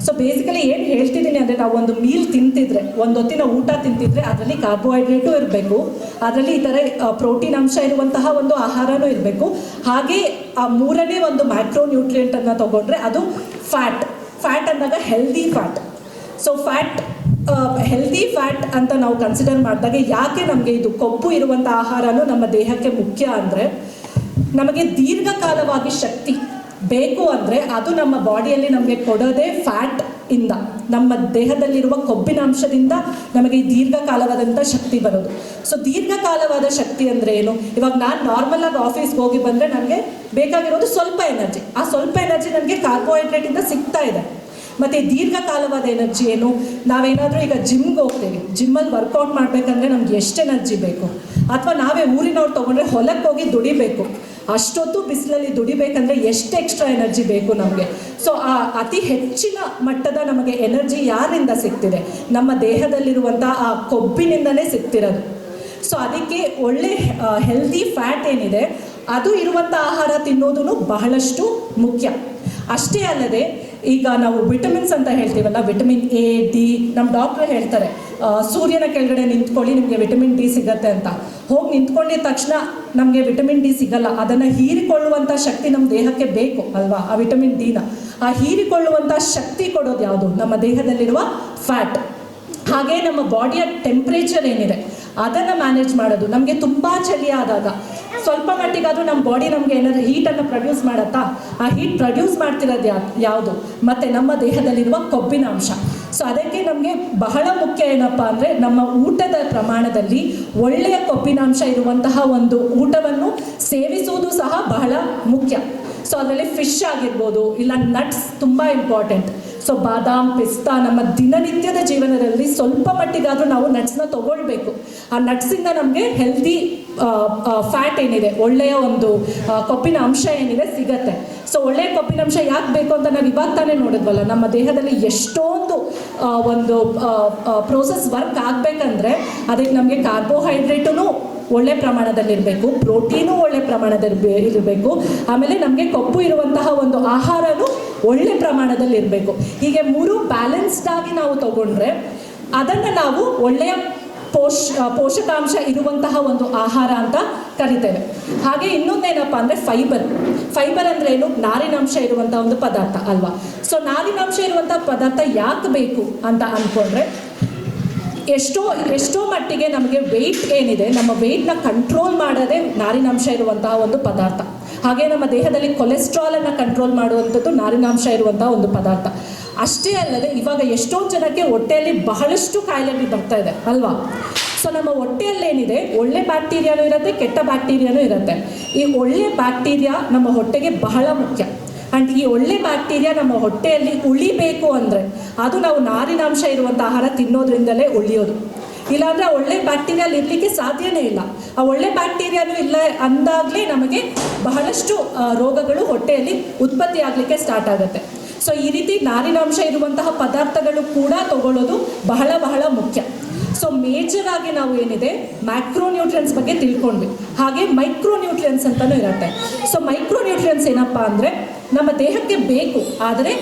ಸೊ ಬೇಸಿಕಲಿ ಏನು ಹೇಳ್ತಿದ್ದೀನಿ ಅಂದರೆ ನಾವು ಒಂದು ಮೀಲ್ ತಿಂತಿದ್ರೆ, ಒಂದು ಹೊತ್ತಿನ ಊಟ ತಿಂತಿದ್ರೆ ಅದರಲ್ಲಿ ಕಾರ್ಬೋಹೈಡ್ರೇಟು ಇರಬೇಕು, ಅದರಲ್ಲಿ ಈ ಥರ ಪ್ರೋಟೀನ್ ಅಂಶ ಇರುವಂತಹ ಒಂದು ಆಹಾರನೂ ಇರಬೇಕು. ಹಾಗೆ ಆ 3ನೇ ಒಂದು ಮ್ಯಾಕ್ರೋ ನ್ಯೂಟ್ರಿಯೆಂಟನ್ನು ತೊಗೊಂಡ್ರೆ ಅದು ಫ್ಯಾಟ್ ಅಂದಾಗ healthy fat. So healthy fat ಅಂತ ನಾವು ಕನ್ಸಿಡರ್ ಮಾಡಿದಾಗ ಯಾಕೆ ನಮಗೆ ಇದು ಕೊಬ್ಬು ಇರುವಂಥ ಆಹಾರನೂ ನಮ್ಮ ದೇಹಕ್ಕೆ ಮುಖ್ಯ ಅಂದರೆ, ನಮಗೆ ದೀರ್ಘಕಾಲವಾಗಿ ಶಕ್ತಿ ಬೇಕು ಅಂದರೆ ಅದು ನಮ್ಮ ಬಾಡಿಯಲ್ಲಿ ನಮಗೆ ಕೊಡೋದೇ ಫ್ಯಾಟ್ ಇಂದ. ನಮ್ಮ ದೇಹದಲ್ಲಿರುವ ಕೊಬ್ಬಿನಾಂಶದಿಂದ ನಮಗೆ ಈ ದೀರ್ಘಕಾಲವಾದಂಥ ಶಕ್ತಿ ಬರೋದು. ಸೊ ದೀರ್ಘಕಾಲವಾದ ಶಕ್ತಿ ಅಂದರೆ ಏನು? ಇವಾಗ ನಾನು ನಾರ್ಮಲಾಗಿ ಆಫೀಸ್ಗೆ ಹೋಗಿ ಬಂದರೆ ನನಗೆ ಬೇಕಾಗಿರೋದು ಸ್ವಲ್ಪ ಎನರ್ಜಿ. ಆ ಸ್ವಲ್ಪ ಎನರ್ಜಿ ನನಗೆ ಕಾರ್ಬೋಹೈಡ್ರೇಟಿಂದ ಸಿಗ್ತಾ ಇದೆ. ಮತ್ತು ದೀರ್ಘಕಾಲವಾದ ಎನರ್ಜಿ ಏನು? ನಾವೇನಾದರೂ ಈಗ ಜಿಮ್ಗೆ ಹೋಗ್ತೀವಿ, ಜಿಮ್ಮಲ್ಲಿ ವರ್ಕೌಟ್ ಮಾಡಬೇಕಂದ್ರೆ ನಮ್ಗೆ ಎಷ್ಟು ಎನರ್ಜಿ ಬೇಕು? ಅಥವಾ ನಾವೇ ಊರಿನವ್ರು ತೊಗೊಂಡ್ರೆ ಹೊಲಕ್ಕೆ ಹೋಗಿ ದುಡಿಬೇಕು, ಅಷ್ಟೊತ್ತು ಬಿಸಿಲಲ್ಲಿ ದುಡಿಬೇಕಂದ್ರೆ ಎಷ್ಟು ಎಕ್ಸ್ಟ್ರಾ ಎನರ್ಜಿ ಬೇಕು ನಮಗೆ? ಸೊ ಆ ಅತಿ ಹೆಚ್ಚಿನ ಮಟ್ಟದ ನಮಗೆ ಎನರ್ಜಿ ಯಾರಿಂದ ಸಿಗ್ತಿದೆ? ನಮ್ಮ ದೇಹದಲ್ಲಿರುವಂಥ ಆ ಕೊಬ್ಬಿನಿಂದನೇ ಸಿಗ್ತಿರೋದು. ಸೊ ಅದಕ್ಕೆ ಒಳ್ಳೆ ಹೆಲ್ದಿ ಫ್ಯಾಟ್ ಏನಿದೆ ಅದು ಇರುವಂಥ ಆಹಾರ ತಿನ್ನೋದು ಬಹಳಷ್ಟು ಮುಖ್ಯ. ಅಷ್ಟೇ ಅಲ್ಲದೆ ಈಗ ನಾವು ವಿಟಮಿನ್ಸ್ ಅಂತ ಹೇಳ್ತೀವಲ್ಲ, ವಿಟಮಿನ್ ಎ, ಡಿ, ನಮ್ಮ ಡಾಕ್ಟ್ರು ಹೇಳ್ತಾರೆ ಸೂರ್ಯನ ಕೆಳಗಡೆ ನಿಂತ್ಕೊಳ್ಳಿ ನಿಮಗೆ ವಿಟಮಿನ್ ಡಿ ಸಿಗತ್ತೆ ಅಂತ. ಹೋಗಿ ನಿಂತ್ಕೊಂಡಿದ ತಕ್ಷಣ ನಮಗೆ ವಿಟಮಿನ್ ಡಿ ಸಿಗಲ್ಲ. ಅದನ್ನು ಹೀರಿಕೊಳ್ಳುವಂಥ ಶಕ್ತಿ ನಮ್ಮ ದೇಹಕ್ಕೆ ಬೇಕು ಅಲ್ವಾ? ಆ ವಿಟಮಿನ್ ಡಿನ ಆ ಹೀರಿಕೊಳ್ಳುವಂಥ ಶಕ್ತಿ ಕೊಡೋದು ಯಾವುದು? ನಮ್ಮ ದೇಹದಲ್ಲಿರುವ ಫ್ಯಾಟ್. ಹಾಗೆ ನಮ್ಮ ಬಾಡಿಯ ಟೆಂಪ್ರೇಚರ್ ಏನಿದೆ ಅದನ್ನು ಮ್ಯಾನೇಜ್ ಮಾಡೋದು. ನಮಗೆ ತುಂಬ ಚಳಿ ಆದಾಗ ಸ್ವಲ್ಪ ಮಟ್ಟಿಗಾದರೂ ನಮ್ಮ ಬಾಡಿ ನಮಗೆ ಏನಾದರೂ ಹೀಟನ್ನು ಪ್ರೊಡ್ಯೂಸ್ ಮಾಡುತ್ತಾ? ಆ ಹೀಟ್ ಪ್ರೊಡ್ಯೂಸ್ ಮಾಡ್ತಿರೋದು ಯಾವುದು? ಮತ್ತು ನಮ್ಮ ದೇಹದಲ್ಲಿರುವ ಕೊಬ್ಬಿನ ಅಂಶ. ಸೊ ಅದಕ್ಕೆ ನಮಗೆ ಬಹಳ ಮುಖ್ಯ ಏನಪ್ಪ ಅಂದರೆ ನಮ್ಮ ಊಟದ ಪ್ರಮಾಣದಲ್ಲಿ ಒಳ್ಳೆಯ ಕೊಬ್ಬಿನಾಂಶ ಇರುವಂತಹ ಒಂದು ಊಟವನ್ನು ಸೇವಿಸುವುದು ಸಹ ಬಹಳ ಮುಖ್ಯ. ಸೊ ಅದರಲ್ಲಿ ಫಿಶ್ ಆಗಿರ್ಬೋದು, ಇಲ್ಲ ನಟ್ಸ್ ತುಂಬ ಇಂಪಾರ್ಟೆಂಟ್. ಸೊ ಬಾದಾಮ್, ಪಿಸ್ತಾ ನಮ್ಮ ದಿನನಿತ್ಯದ ಜೀವನದಲ್ಲಿ ಸ್ವಲ್ಪ ಮಟ್ಟಿಗಾದರೂ ನಾವು ನಟ್ಸ್ನ ತಗೊಳ್ಬೇಕು. ಆ ನಟ್ಸಿಂದ ನಮಗೆ ಹೆಲ್ದಿ ಫ್ಯಾಟ್ ಏನಿದೆ, ಒಳ್ಳೆಯ ಒಂದು ಕೊಬ್ಬಿನ ಅಂಶ ಏನಿದೆ ಸಿಗತ್ತೆ. ಸೊ ಒಳ್ಳೆಯ ಕೊಬ್ಬಿನ ಅಂಶ ಯಾಕೆ ಬೇಕು ಅಂತ ನಾವು ಇವಾಗ ತಾನೇ ನೋಡಿದ್ವಲ್ಲ, ನಮ್ಮ ದೇಹದಲ್ಲಿ ಎಷ್ಟೊಂದು ಒಂದು ಪ್ರೋಸೆಸ್ ವರ್ಕ್ ಆಗಬೇಕಂದ್ರೆ ಅದಕ್ಕೆ ನಮಗೆ ಕಾರ್ಬೋಹೈಡ್ರೇಟೂ ಒಳ್ಳೆ ಪ್ರಮಾಣದಲ್ಲಿರಬೇಕು, ಪ್ರೋಟೀನು ಒಳ್ಳೆ ಪ್ರಮಾಣದಲ್ಲಿ ಇರಬೇಕು, ಆಮೇಲೆ ನಮಗೆ ಕೊಬ್ಬು ಇರುವಂತಹ ಒಂದು ಆಹಾರನೂ ಒಳ್ಳೆ ಪ್ರಮಾಣದಲ್ಲಿ ಇರಬೇಕು. ಹೀಗೆ 3 ಬ್ಯಾಲೆನ್ಸ್ಡ್ ಆಗಿ ನಾವು ತಗೊಂಡ್ರೆ ಅದನ್ನು ನಾವು ಒಳ್ಳೆಯ ಪೋಷಕಾಂಶ ಇರುವಂತಹ ಒಂದು ಆಹಾರ ಅಂತ ಕರಿತೇವೆ. ಹಾಗೆ ಇನ್ನೊಂದೇನಪ್ಪ ಅಂದರೆ ಫೈಬರ್ ಅಂದರೆ ಏನು? ನಾರಿನಾಂಶ ಇರುವಂಥ ಒಂದು ಪದಾರ್ಥ ಅಲ್ವಾ. ಸೊ ನಾರಿನಾಂಶ ಇರುವಂಥ ಪದಾರ್ಥ ಯಾಕೆ ಬೇಕು ಅಂತ ಅಂದ್ಕೊಂಡ್ರೆ, ಎಷ್ಟೋ ಮಟ್ಟಿಗೆ ನಮಗೆ ವೆಯ್ಟ್ ಏನಿದೆ, ನಮ್ಮ ವೆಯ್ಟ್ನ ಕಂಟ್ರೋಲ್ ಮಾಡೋದೇ ನಾರಿನಾಂಶ ಇರುವಂತಹ ಒಂದು ಪದಾರ್ಥ. ಹಾಗೆ ನಮ್ಮ ದೇಹದಲ್ಲಿ ಕೊಲೆಸ್ಟ್ರಾಲನ್ನು ಕಂಟ್ರೋಲ್ ಮಾಡುವಂಥದ್ದು ನಾರಿನಾಂಶ ಇರುವಂತಹ ಒಂದು ಪದಾರ್ಥ. ಅಷ್ಟೇ ಅಲ್ಲದೆ ಇವಾಗ ಎಷ್ಟೊಂದು ಜನಕ್ಕೆ ಹೊಟ್ಟೆಯಲ್ಲಿ ಬಹಳಷ್ಟು ಕಾಯಿಲೆಗಳು ಬರ್ತಾ ಇದೆ ಅಲ್ವಾ. ಸೊ ನಮ್ಮ ಹೊಟ್ಟೆಯಲ್ಲೇನಿದೆ, ಒಳ್ಳೆ ಬ್ಯಾಕ್ಟೀರಿಯಾನೂ ಇರುತ್ತೆ, ಕೆಟ್ಟ ಬ್ಯಾಕ್ಟೀರಿಯಾನೂ ಇರುತ್ತೆ. ಈ ಒಳ್ಳೆ ಬ್ಯಾಕ್ಟೀರಿಯಾ ನಮ್ಮ ಹೊಟ್ಟೆಗೆ ಬಹಳ ಮುಖ್ಯ. ಆ್ಯಂಡ್ ಈ ಒಳ್ಳೆ ಬ್ಯಾಕ್ಟೀರಿಯಾ ನಮ್ಮ ಹೊಟ್ಟೆಯಲ್ಲಿ ಉಳಿಬೇಕು ಅಂದರೆ ಅದು ನಾವು ನಾರಿನಾಂಶ ಇರುವಂಥ ಆಹಾರ ತಿನ್ನೋದ್ರಿಂದಲೇ ಉಳಿಯೋದು. ಇಲ್ಲಾಂದರೆ ಆ ಒಳ್ಳೆ ಬ್ಯಾಕ್ಟೀರಿಯಲ್ಲಿ ಇರಲಿಕ್ಕೆ ಸಾಧ್ಯನೇ ಇಲ್ಲ. ಆ ಒಳ್ಳೆ ಬ್ಯಾಕ್ಟೀರಿಯಾನೂ ಇಲ್ಲ ಅಂದಾಗಲೇ ನಮಗೆ ಬಹಳಷ್ಟು ರೋಗಗಳು ಹೊಟ್ಟೆಯಲ್ಲಿ ಉತ್ಪತ್ತಿ ಆಗಲಿಕ್ಕೆ ಸ್ಟಾರ್ಟ್ ಆಗುತ್ತೆ. ಸೊ ಈ ರೀತಿ ನಾರಿನಾಂಶ ಇರುವಂತಹ ಪದಾರ್ಥಗಳು ಕೂಡ ತಗೊಳ್ಳೋದು ಬಹಳ ಮುಖ್ಯ. ಸೊ ಮೇಜರ್ ಆಗಿ ನಾವು ಏನಿದೆ ಮ್ಯಾಕ್ರೋನ್ಯೂಟ್ರಿಯನ್ಸ್ ಬಗ್ಗೆ ತಿಳ್ಕೊಂಡ್ವಿ. ಹಾಗೆ ಮೈಕ್ರೋನ್ಯೂಟ್ರಿಯನ್ಸ್ ಅಂತಲೂ ಇರುತ್ತೆ. ಸೊ ಮೈಕ್ರೋನ್ಯೂಟ್ರಿಯನ್ಸ್ ಏನಪ್ಪ ಅಂದರೆ ನಮ್ಮ ದೇಹಕ್ಕೆ ಬೇಕು, ಆದರೆ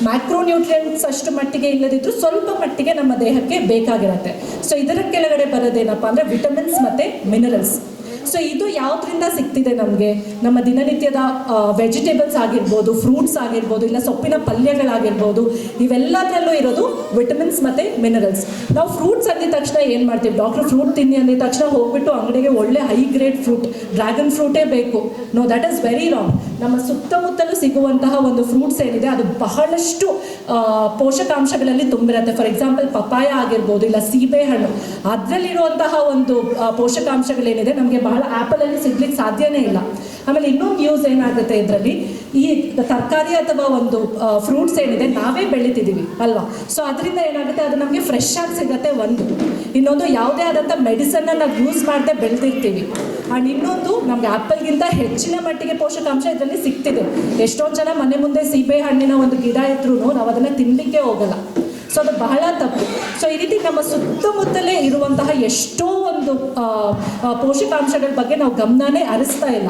ಮ್ಯಾಕ್ರೋನ್ಯೂಟ್ರಿಯನ್ಸ್ ಅಷ್ಟು ಮಟ್ಟಿಗೆ ಇಲ್ಲದಿದ್ದರೂ ಸ್ವಲ್ಪ ಮಟ್ಟಿಗೆ ನಮ್ಮ ದೇಹಕ್ಕೆ ಬೇಕಾಗಿರುತ್ತೆ. ಸೊ ಇದರ ಕೆಳಗಡೆ ಬರೋದೇನಪ್ಪ ಅಂದರೆ ವಿಟಮಿನ್ಸ್ ಮತ್ತು ಮಿನರಲ್ಸ್. ಸೊ ಇದು ಯಾವುದರಿಂದ ಸಿಗ್ತಿದೆ ನಮಗೆ? ನಮ್ಮ ದಿನನಿತ್ಯದ ವೆಜಿಟೇಬಲ್ಸ್ ಆಗಿರ್ಬೋದು, ಫ್ರೂಟ್ಸ್ ಆಗಿರ್ಬೋದು, ಇಲ್ಲ ಸೊಪ್ಪಿನ ಪಲ್ಯಗಳಾಗಿರ್ಬೋದು, ಇವೆಲ್ಲದರಲ್ಲೂ ಇರೋದು ವಿಟಮಿನ್ಸ್ ಮತ್ತು ಮಿನರಲ್ಸ್. ನಾವು ಫ್ರೂಟ್ಸ್ ಅಂದಿದ ತಕ್ಷಣ ಏನು ಮಾಡ್ತೀವಿ? ಡಾಕ್ಟರ್ ಫ್ರೂಟ್ ತಿನ್ನಿ ಅಂದಿದ ತಕ್ಷಣ ಹೋಗ್ಬಿಟ್ಟು ಅಂಗಡಿಗೆ ಒಳ್ಳೆ ಹೈ ಗ್ರೇಡ್ ಫ್ರೂಟ್, ಡ್ರ್ಯಾಗನ್ ಫ್ರೂಟೇ ಬೇಕು. No, that is very wrong. ನಮ್ಮ ಸುತ್ತಮುತ್ತಲೂ ಸಿಗುವಂತಹ ಒಂದು ಫ್ರೂಟ್ಸ್ ಏನಿದೆ ಅದು ಬಹಳಷ್ಟು ಪೋಷಕಾಂಶಗಳಲ್ಲಿ ತುಂಬಿರುತ್ತೆ. ಫಾರ್ ಎಕ್ಸಾಂಪಲ್ ಪಪಾಯ ಆಗಿರ್ಬೋದು, ಇಲ್ಲ ಸೀಬೆ ಹಣ್ಣು, ಅದರಲ್ಲಿರುವಂತಹ ಒಂದು ಪೋಷಕಾಂಶಗಳೇನಿದೆ ನಮಗೆ ಬಹಳ ಆ್ಯಪಲಲ್ಲಿ ಸಿಗ್ಲಿಕ್ಕೆ ಸಾಧ್ಯನೇ ಇಲ್ಲ. ಆಮೇಲೆ ಇನ್ನೊಂದು ಯೂಸ್ ಏನಾಗುತ್ತೆ ಇದರಲ್ಲಿ, ಈ ತರಕಾರಿ ಅಥವಾ ಒಂದು ಫ್ರೂಟ್ಸ್ ಏನಿದೆ ನಾವೇ ಬೆಳಿತಿದ್ದೀವಿ ಅಲ್ವಾ. ಸೊ ಅದರಿಂದ ಏನಾಗುತ್ತೆ, ಅದು ನಮಗೆ ಫ್ರೆಶ್ ಆಗಿ ಸಿಗುತ್ತೆ. ಇನ್ನೊಂದು ಯಾವುದೇ ಆದಂಥ ಮೆಡಿಸನ್ನ ನಾವು ಯೂಸ್ ಮಾಡದೆ ಬೆಳೆದಿರ್ತೀವಿ. ಆ್ಯಂಡ್ ಇನ್ನೊಂದು, ನಮಗೆ ಆ್ಯಪಲ್ಗಿಂತ ಹೆಚ್ಚಿನ ಮಟ್ಟಿಗೆ ಪೋಷಕಾಂಶ ಇದರಲ್ಲಿ ಸಿಗ್ತಿದೆ. ಎಷ್ಟೊಂದು ಜನ ಮನೆ ಮುಂದೆ ಸೀಬೆ ಹಣ್ಣಿನ ಒಂದು ಗಿಡ ಇದ್ರೂ ನಾವು ಅದನ್ನು ತಿನ್ನಲಿಕ್ಕೆ ಹೋಗಲ್ಲ. ಸೊ ಅದು ಬಹಳ ತಪ್ಪು. ಸೊ ಈ ರೀತಿ ನಮ್ಮ ಸುತ್ತಮುತ್ತಲೇ ಇರುವಂತಹ ಎಷ್ಟೋ ಒಂದು ಪೋಷಕಾಂಶಗಳ ಬಗ್ಗೆ ನಾವು ಗಮನನೇ ಹರಿಸ್ತಾ ಇಲ್ಲ.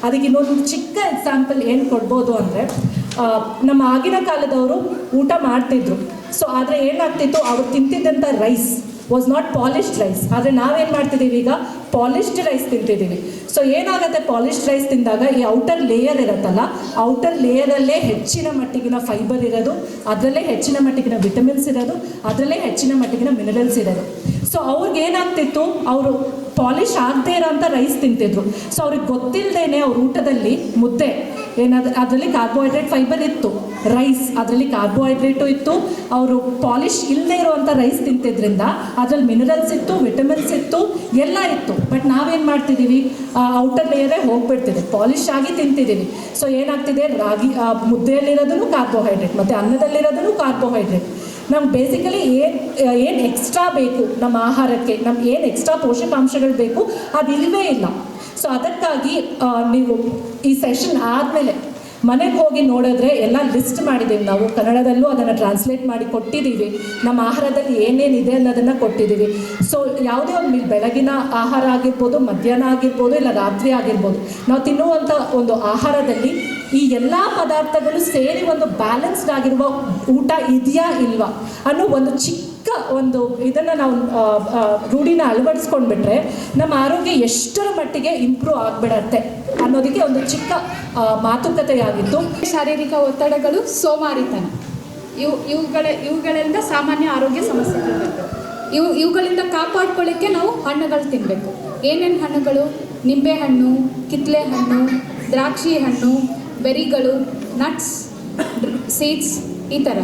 ಅದಕ್ಕೆ ಇನ್ನೊಂದು ಚಿಕ್ಕ ಎಕ್ಸಾಂಪಲ್ ಏನು ಕೊಡ್ಬೋದು ಅಂದರೆ, ನಮ್ಮ ಆಗಿನ ಕಾಲದವರು ಊಟ ಮಾಡ್ತಿದ್ರು. ಸೊ ಆದರೆ ಏನಾಗ್ತಿತ್ತು, ಅವ್ರು ತಿಂತಿದ್ದಂಥ rice was not polished rice. ಆದರೆ ನಾವೇನು ಮಾಡ್ತಿದ್ದೀವಿ ಈಗ, ಪಾಲಿಶ್ಡ್ ರೈಸ್ ತಿಂತಿದ್ದೀವಿ. ಸೊ ಏನಾಗುತ್ತೆ, ಪಾಲಿಶ್ಡ್ ರೈಸ್ ತಿಂದಾಗ ಈ ಔಟರ್ ಲೇಯರ್ ಇರುತ್ತಲ್ಲ, ಔಟರ್ ಲೇಯರಲ್ಲೇ ಹೆಚ್ಚಿನ ಮಟ್ಟಿಗಿನ ಫೈಬರ್ ಇರೋದು, ಅದರಲ್ಲೇ ಹೆಚ್ಚಿನ ಮಟ್ಟಿಗಿನ ವಿಟಮಿನ್ಸ್ ಇರೋದು, ಅದರಲ್ಲೇ ಹೆಚ್ಚಿನ ಮಟ್ಟಿಗಿನ ಮಿನರಲ್ಸ್ ಇರೋದು. ಸೊ ಅವ್ರಿಗೆ ಏನಾಗ್ತಿತ್ತು, ಅವರು ಪಾಲಿಶ್ ಆಗದೇ ಇರೋಂಥ ರೈಸ್ ತಿಂತಿದ್ರು. ಸೊ ಅವ್ರಿಗೆ ಗೊತ್ತಿಲ್ಲದೇನೆ ಅವ್ರ ಊಟದಲ್ಲಿ ಮುದ್ದೆ ಅದರಲ್ಲಿ ಕಾರ್ಬೋಹೈಡ್ರೇಟ್ ಫೈಬರ್ ಇತ್ತು, ರೈಸ್ ಅದರಲ್ಲಿ ಕಾರ್ಬೋಹೈಡ್ರೇಟು ಇತ್ತು. ಅವರು ಪಾಲಿಶ್ ಇಲ್ಲದೆ ಇರುವಂಥ ರೈಸ್ ತಿಂತಿದ್ರಿಂದ ಅದರಲ್ಲಿ ಮಿನರಲ್ಸ್ ಇತ್ತು, ವಿಟಮಿನ್ಸ್ ಇತ್ತು, ಎಲ್ಲ ಇತ್ತು. ಬಟ್ ನಾವೇನು ಮಾಡ್ತಿದ್ದೀವಿ, ಔಟರ್ ಲೇಯರೇ ಹೋಗ್ಬಿಡ್ತಿದೆ, ಪಾಲಿಶ್ ಆಗಿ ತಿಂತಿದ್ದೀವಿ. ಸೊ ಏನಾಗ್ತಿದೆ, ಮುದ್ದೆಯಲ್ಲಿರೋದನ್ನು ಕಾರ್ಬೋಹೈಡ್ರೇಟ್ ಮತ್ತು ಅನ್ನದಲ್ಲಿರೋದನ್ನು ಕಾರ್ಬೋಹೈಡ್ರೇಟ್. ನಮ್ಗೆ ಬೇಸಿಕಲಿ ಏನು ಎಕ್ಸ್ಟ್ರಾ ಬೇಕು ನಮ್ಮ ಆಹಾರಕ್ಕೆ, ನಮ್ಗೆ ಏನು ಎಕ್ಸ್ಟ್ರಾ ಪೋಷಕಾಂಶಗಳು ಬೇಕು ಅದಿಲ್ಲವೇ ಇಲ್ಲ. ಸೊ ಅದಕ್ಕಾಗಿ ನೀವು ಈ ಸೆಷನ್ ಆದಮೇಲೆ ಮನೆಗೆ ಹೋಗಿ ನೋಡಿದ್ರೆ ಎಲ್ಲ ಲಿಸ್ಟ್ ಮಾಡಿದ್ದೀವಿ ನಾವು, ಕನ್ನಡದಲ್ಲೂ ಅದನ್ನು ಟ್ರಾನ್ಸ್ಲೇಟ್ ಮಾಡಿ ಕೊಟ್ಟಿದ್ದೀವಿ. ನಮ್ಮ ಆಹಾರದಲ್ಲಿ ಏನೇನಿದೆ ಅನ್ನೋದನ್ನು ಕೊಟ್ಟಿದ್ದೀವಿ. ಸೊ ಯಾವುದೇ ಒಂದು ಬೆಳಗಿನ ಆಹಾರ ಆಗಿರ್ಬೋದು, ಮಧ್ಯಾಹ್ನ ಆಗಿರ್ಬೋದು, ಇಲ್ಲ ರಾತ್ರಿ ಆಗಿರ್ಬೋದು, ನಾವು ತಿನ್ನುವಂಥ ಒಂದು ಆಹಾರದಲ್ಲಿ ಈ ಎಲ್ಲ ಪದಾರ್ಥಗಳು ಸೇರಿ ಒಂದು ಬ್ಯಾಲೆನ್ಸ್ಡ್ ಆಗಿರುವ ಊಟ ಇದೆಯಾ ಇಲ್ವಾ ಅನ್ನೋ ಒಂದು ಚಿಕ್ಕ ಒಂದು ಇದನ್ನು ನಾವು ರೂಢಿನ ಅಳವಡಿಸ್ಕೊಂಡ್ಬಿಟ್ರೆ ನಮ್ಮ ಆರೋಗ್ಯ ಎಷ್ಟರ ಮಟ್ಟಿಗೆ ಇಂಪ್ರೂವ್ ಆಗಿಬಿಡತ್ತೆ ಅನ್ನೋದಕ್ಕೆ ಒಂದು ಚಿಕ್ಕ ಮಾತುಕತೆಯಾಗಿತ್ತು. ಶಾರೀರಿಕ ಒತ್ತಡಗಳು, ಸೋಮಾರಿತನ, ಇವುಗಳಿಂದ ಸಾಮಾನ್ಯ ಆರೋಗ್ಯ ಸಮಸ್ಯೆಗಳು ಬರ್ತವೆ. ಇವುಗಳಿಂದ ಕಾಪಾಡ್ಕೊಳ್ಳಿಕ್ಕೆ ನಾವು ಹಣ್ಣುಗಳು ತಿನ್ನಬೇಕು. ಏನೇನು ಹಣ್ಣುಗಳು? ನಿಂಬೆಹಣ್ಣು, ಕಿತ್ತಳೆ ಹಣ್ಣು, ದ್ರಾಕ್ಷಿ ಹಣ್ಣು, ಬೆರಿಗಳು, ನಟ್ಸ್, ಸೀಡ್ಸ್, ಈ ಥರ.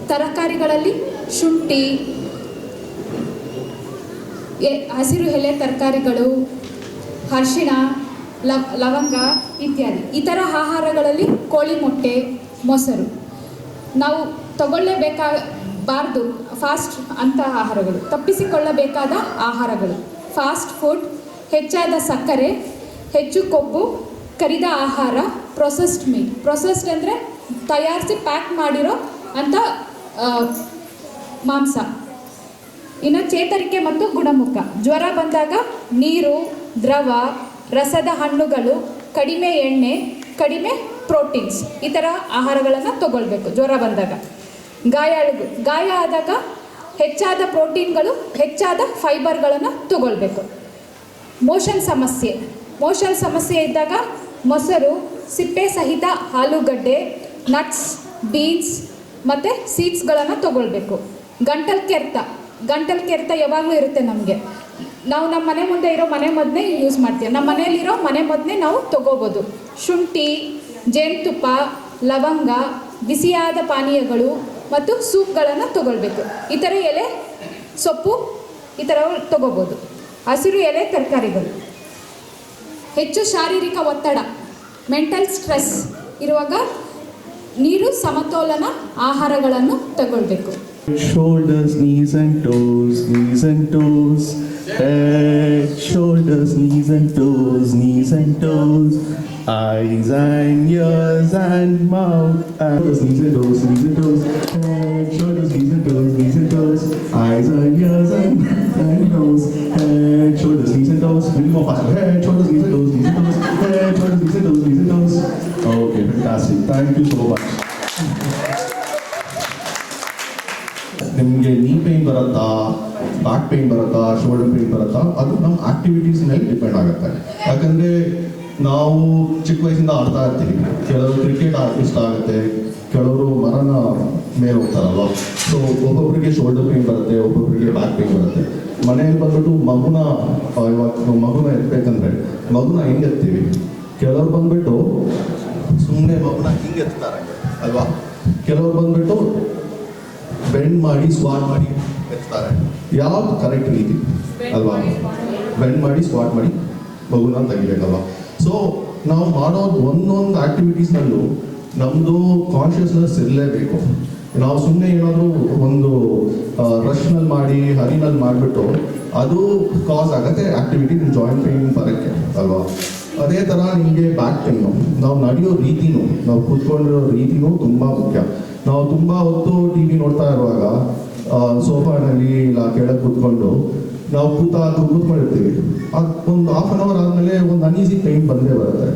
ತರಕಾರಿಗಳಲ್ಲಿ ಶುಂಠಿ, ಹಸಿರು ಎಲೆ ತರಕಾರಿಗಳು, ಅರಿಶಿಣ, ಲವಂಗ ಇತ್ಯಾದಿ. ಈ ಥರ ಆಹಾರಗಳಲ್ಲಿ ಕೋಳಿ ಮೊಟ್ಟೆ, ಮೊಸರು. ನಾವು ತಗೊಳ್ಳೇಬೇಕಾಗಬಾರ್ದು ಫಾಸ್ಟ್ ಅಂತ ಆಹಾರಗಳು, ತಪ್ಪಿಸಿಕೊಳ್ಳಬೇಕಾದ ಆಹಾರಗಳು: ಫಾಸ್ಟ್ ಫುಡ್, ಹೆಚ್ಚಾದ ಸಕ್ಕರೆ, ಹೆಚ್ಚು ಕೊಬ್ಬು, ಕರಿದ ಆಹಾರ, ಪ್ರೊಸೆಸ್ಡ್ ಮೀಟ್. ಪ್ರೊಸೆಸ್ಡ್ ಅಂದರೆ ತಯಾರಿಸಿ ಪ್ಯಾಕ್ ಮಾಡಿರೋ ಅಂಥ ಮಾಂಸ. ಇನ್ನು ಚೇತರಿಕೆ ಮತ್ತು ಗುಣಮುಖ: ಜ್ವರ ಬಂದಾಗ ನೀರು, ದ್ರವ, ರಸದ ಹಣ್ಣುಗಳು, ಕಡಿಮೆ ಎಣ್ಣೆ, ಕಡಿಮೆ ಪ್ರೋಟೀನ್ಸ್, ಈ ಥರ ಆಹಾರಗಳನ್ನು ತಗೊಳ್ಬೇಕು ಜ್ವರ ಬಂದಾಗ. ಗಾಯ ಆದಾಗ ಹೆಚ್ಚಾದ ಪ್ರೋಟೀನ್ಗಳು, ಹೆಚ್ಚಾದ ಫೈಬರ್ಗಳನ್ನು ತಗೊಳ್ಬೇಕು. ಮೋಷನ್ ಸಮಸ್ಯೆ ಇದ್ದಾಗ ಮೊಸರು, ಸಿಪ್ಪೆ ಸಹಿತ ಆಲೂಗಡ್ಡೆ, ನಟ್ಸ್, ಬೀನ್ಸ್ ಮತ್ತು ಸೀಡ್ಸ್ಗಳನ್ನು ತಗೊಳ್ಬೇಕು. ಗಂಟಲು ಕೆರೆತ ಯಾವಾಗಲೂ ಇರುತ್ತೆ ನಮಗೆ. ನಾವು ನಮ್ಮ ಮನೆ ಮುಂದೆ ಇರೋ ಮನೆಮದ್ದನ್ನೇ ಯೂಸ್ ಮಾಡ್ತೀವಿ. ನಮ್ಮ ಮನೆಯಲ್ಲಿರೋ ಮನೆಮದ್ದನ್ನೇ ನಾವು ತಗೋಬೋದು. ಶುಂಠಿ, ಜೇನುತುಪ್ಪ, ಲವಂಗ, ಬಿಸಿಯಾದ ಪಾನೀಯಗಳು ಮತ್ತು ಸೂಪ್ಗಳನ್ನು ತಗೊಳ್ಬೇಕು. ಈ ಥರ ಎಲೆ, ಸೊಪ್ಪು ಈ ಥರ ತಗೋಬೋದು. ಹಸಿರು ಎಲೆ ತರಕಾರಿಗಳು. ಹೆಚ್ಚು ಶಾರೀರಿಕ ಒತ್ತಡ, ಮೆಂಟಲ್ ಸ್ಟ್ರೆಸ್ ಇರುವಾಗ ನೀರು, ಸಮತೋಲನ ಆಹಾರಗಳನ್ನು ತಗೊಳ್ಬೇಕು. Shoulders, knees and toes, knees and toes. Head, shoulders, knees and toes, knees and toes. Eyes and ears and mouth. Shoulders, knees and toes, knees and toes. Head, shoulders, knees and toes, knees and toes. Eyes and ears and nose. Head, shoulders, knees and toes. Little more faster. Head, shoulders, knees and toes, knees and toes. Head, shoulders, knees and toes, knees and toes. Okay, fantastic. Thank you so much. ನಿಮಗೆ ನೀ pain ಬರುತ್ತಾ, back pain ಬರುತ್ತಾ, shoulder pain ಬರುತ್ತಾ, ಅದು ನಮ್ಮ activities ಮೇಲೆ depend ಆಗುತ್ತೆ. ಯಾಕಂದರೆ ನಾವು ಚಿಕ್ಕ ವಯಸ್ಸಿಂದ ಆಡ್ತಾ ಇರ್ತೀವಿ. ಕೆಲವರು ಕ್ರಿಕೆಟ್ ಇಷ್ಟ ಆಗುತ್ತೆ, ಕೆಲವರು ಮರನ ಮೇಲೆ ಹೋಗ್ತಾರಲ್ವ. ಸೊ ಒಬ್ಬೊಬ್ಬರಿಗೆ ಶೋಲ್ಡರ್ ಪೇನ್ ಬರುತ್ತೆ, ಒಬ್ಬೊಬ್ಬರಿಗೆ ಬ್ಯಾಕ್ ಪೇನ್ ಬರುತ್ತೆ. ಮನೆಯಲ್ಲಿ ಬಂದ್ಬಿಟ್ಟು ಇವಾಗ ಮಗುನ ಎತ್ತಬೇಕಂದ್ರೆ ಮಗುನ ಹೆಂಗೆ ಎತ್ತೀವಿ? ಕೆಲವ್ರು ಬಂದ್ಬಿಟ್ಟು ಸುಮ್ಮನೆ ಮಗುನ ಹಿಂಗೆ ಎತ್ತಾರೆ ಅಲ್ವಾ. ಕೆಲವ್ರು ಬಂದ್ಬಿಟ್ಟು ಬೆಂಡ್ ಮಾಡಿ, ಸ್ಕ್ವಾಟ್ ಮಾಡಿ ಎತ್ತಾರೆ. ಯಾವ್ದು ಕರೆಕ್ಟ್ ರೀತಿ ಅಲ್ವಾ? ಬೆಂಡ್ ಮಾಡಿ, ಸ್ಕ್ವಾಟ್ ಮಾಡಿ ಮಗುನ ತೆಗಿಬೇಕಲ್ವ. ಸೊ ನಾವು ಮಾಡೋದು ಒಂದೊಂದು ಆ್ಯಕ್ಟಿವಿಟೀಸ್ನಲ್ಲೂ ನಮ್ಮದು ಕಾನ್ಷಿಯಸ್ನೆಸ್ ಇರಲೇಬೇಕು. ನಾವು ಸುಮ್ಮನೆ ಏನಾದರೂ ಒಂದು ರಶ್ನಲ್ಲಿ ಮಾಡಿ, ಹರಿನಲ್ಲಿ ಮಾಡಿಬಿಟ್ಟು ಅದು ಕಾಸ್ ಆಗುತ್ತೆ ಆ್ಯಕ್ಟಿವಿಟಿ, ನಿಮ್ಮ ಜಾಯಿಂಟ್ ಪೇನ್ ಬರೋಕ್ಕೆ ಅಲ್ವಾ. ಅದೇ ಥರ ನಿಮಗೆ ಬ್ಯಾಕ್ ಪೇನು, ನಾವು ನಡೆಯೋ ರೀತಿನೂ, ನಾವು ಕೂತ್ಕೊಂಡಿರೋ ರೀತಿನೂ ತುಂಬ ಮುಖ್ಯ. ನಾವು ತುಂಬ ಹೊತ್ತು ಟಿ ವಿ ನೋಡ್ತಾ ಇರುವಾಗ ಸೋಫಾನಲ್ಲಿ ಇಲ್ಲ ಕೆಳಗೆ ಕೂತ್ಕೊಂಡು ನಾವು ಕೂತ್ಕೊಂಡಿರ್ತೀವಿ. ಅದು ಒಂದು ಹಾಫ್ ಆನ್ ಅವರ್ ಆದಮೇಲೆ ಒಂದು ಅನ್ಈಸಿ ಪೇನ್ ಬಂದೇ ಬರುತ್ತೆ.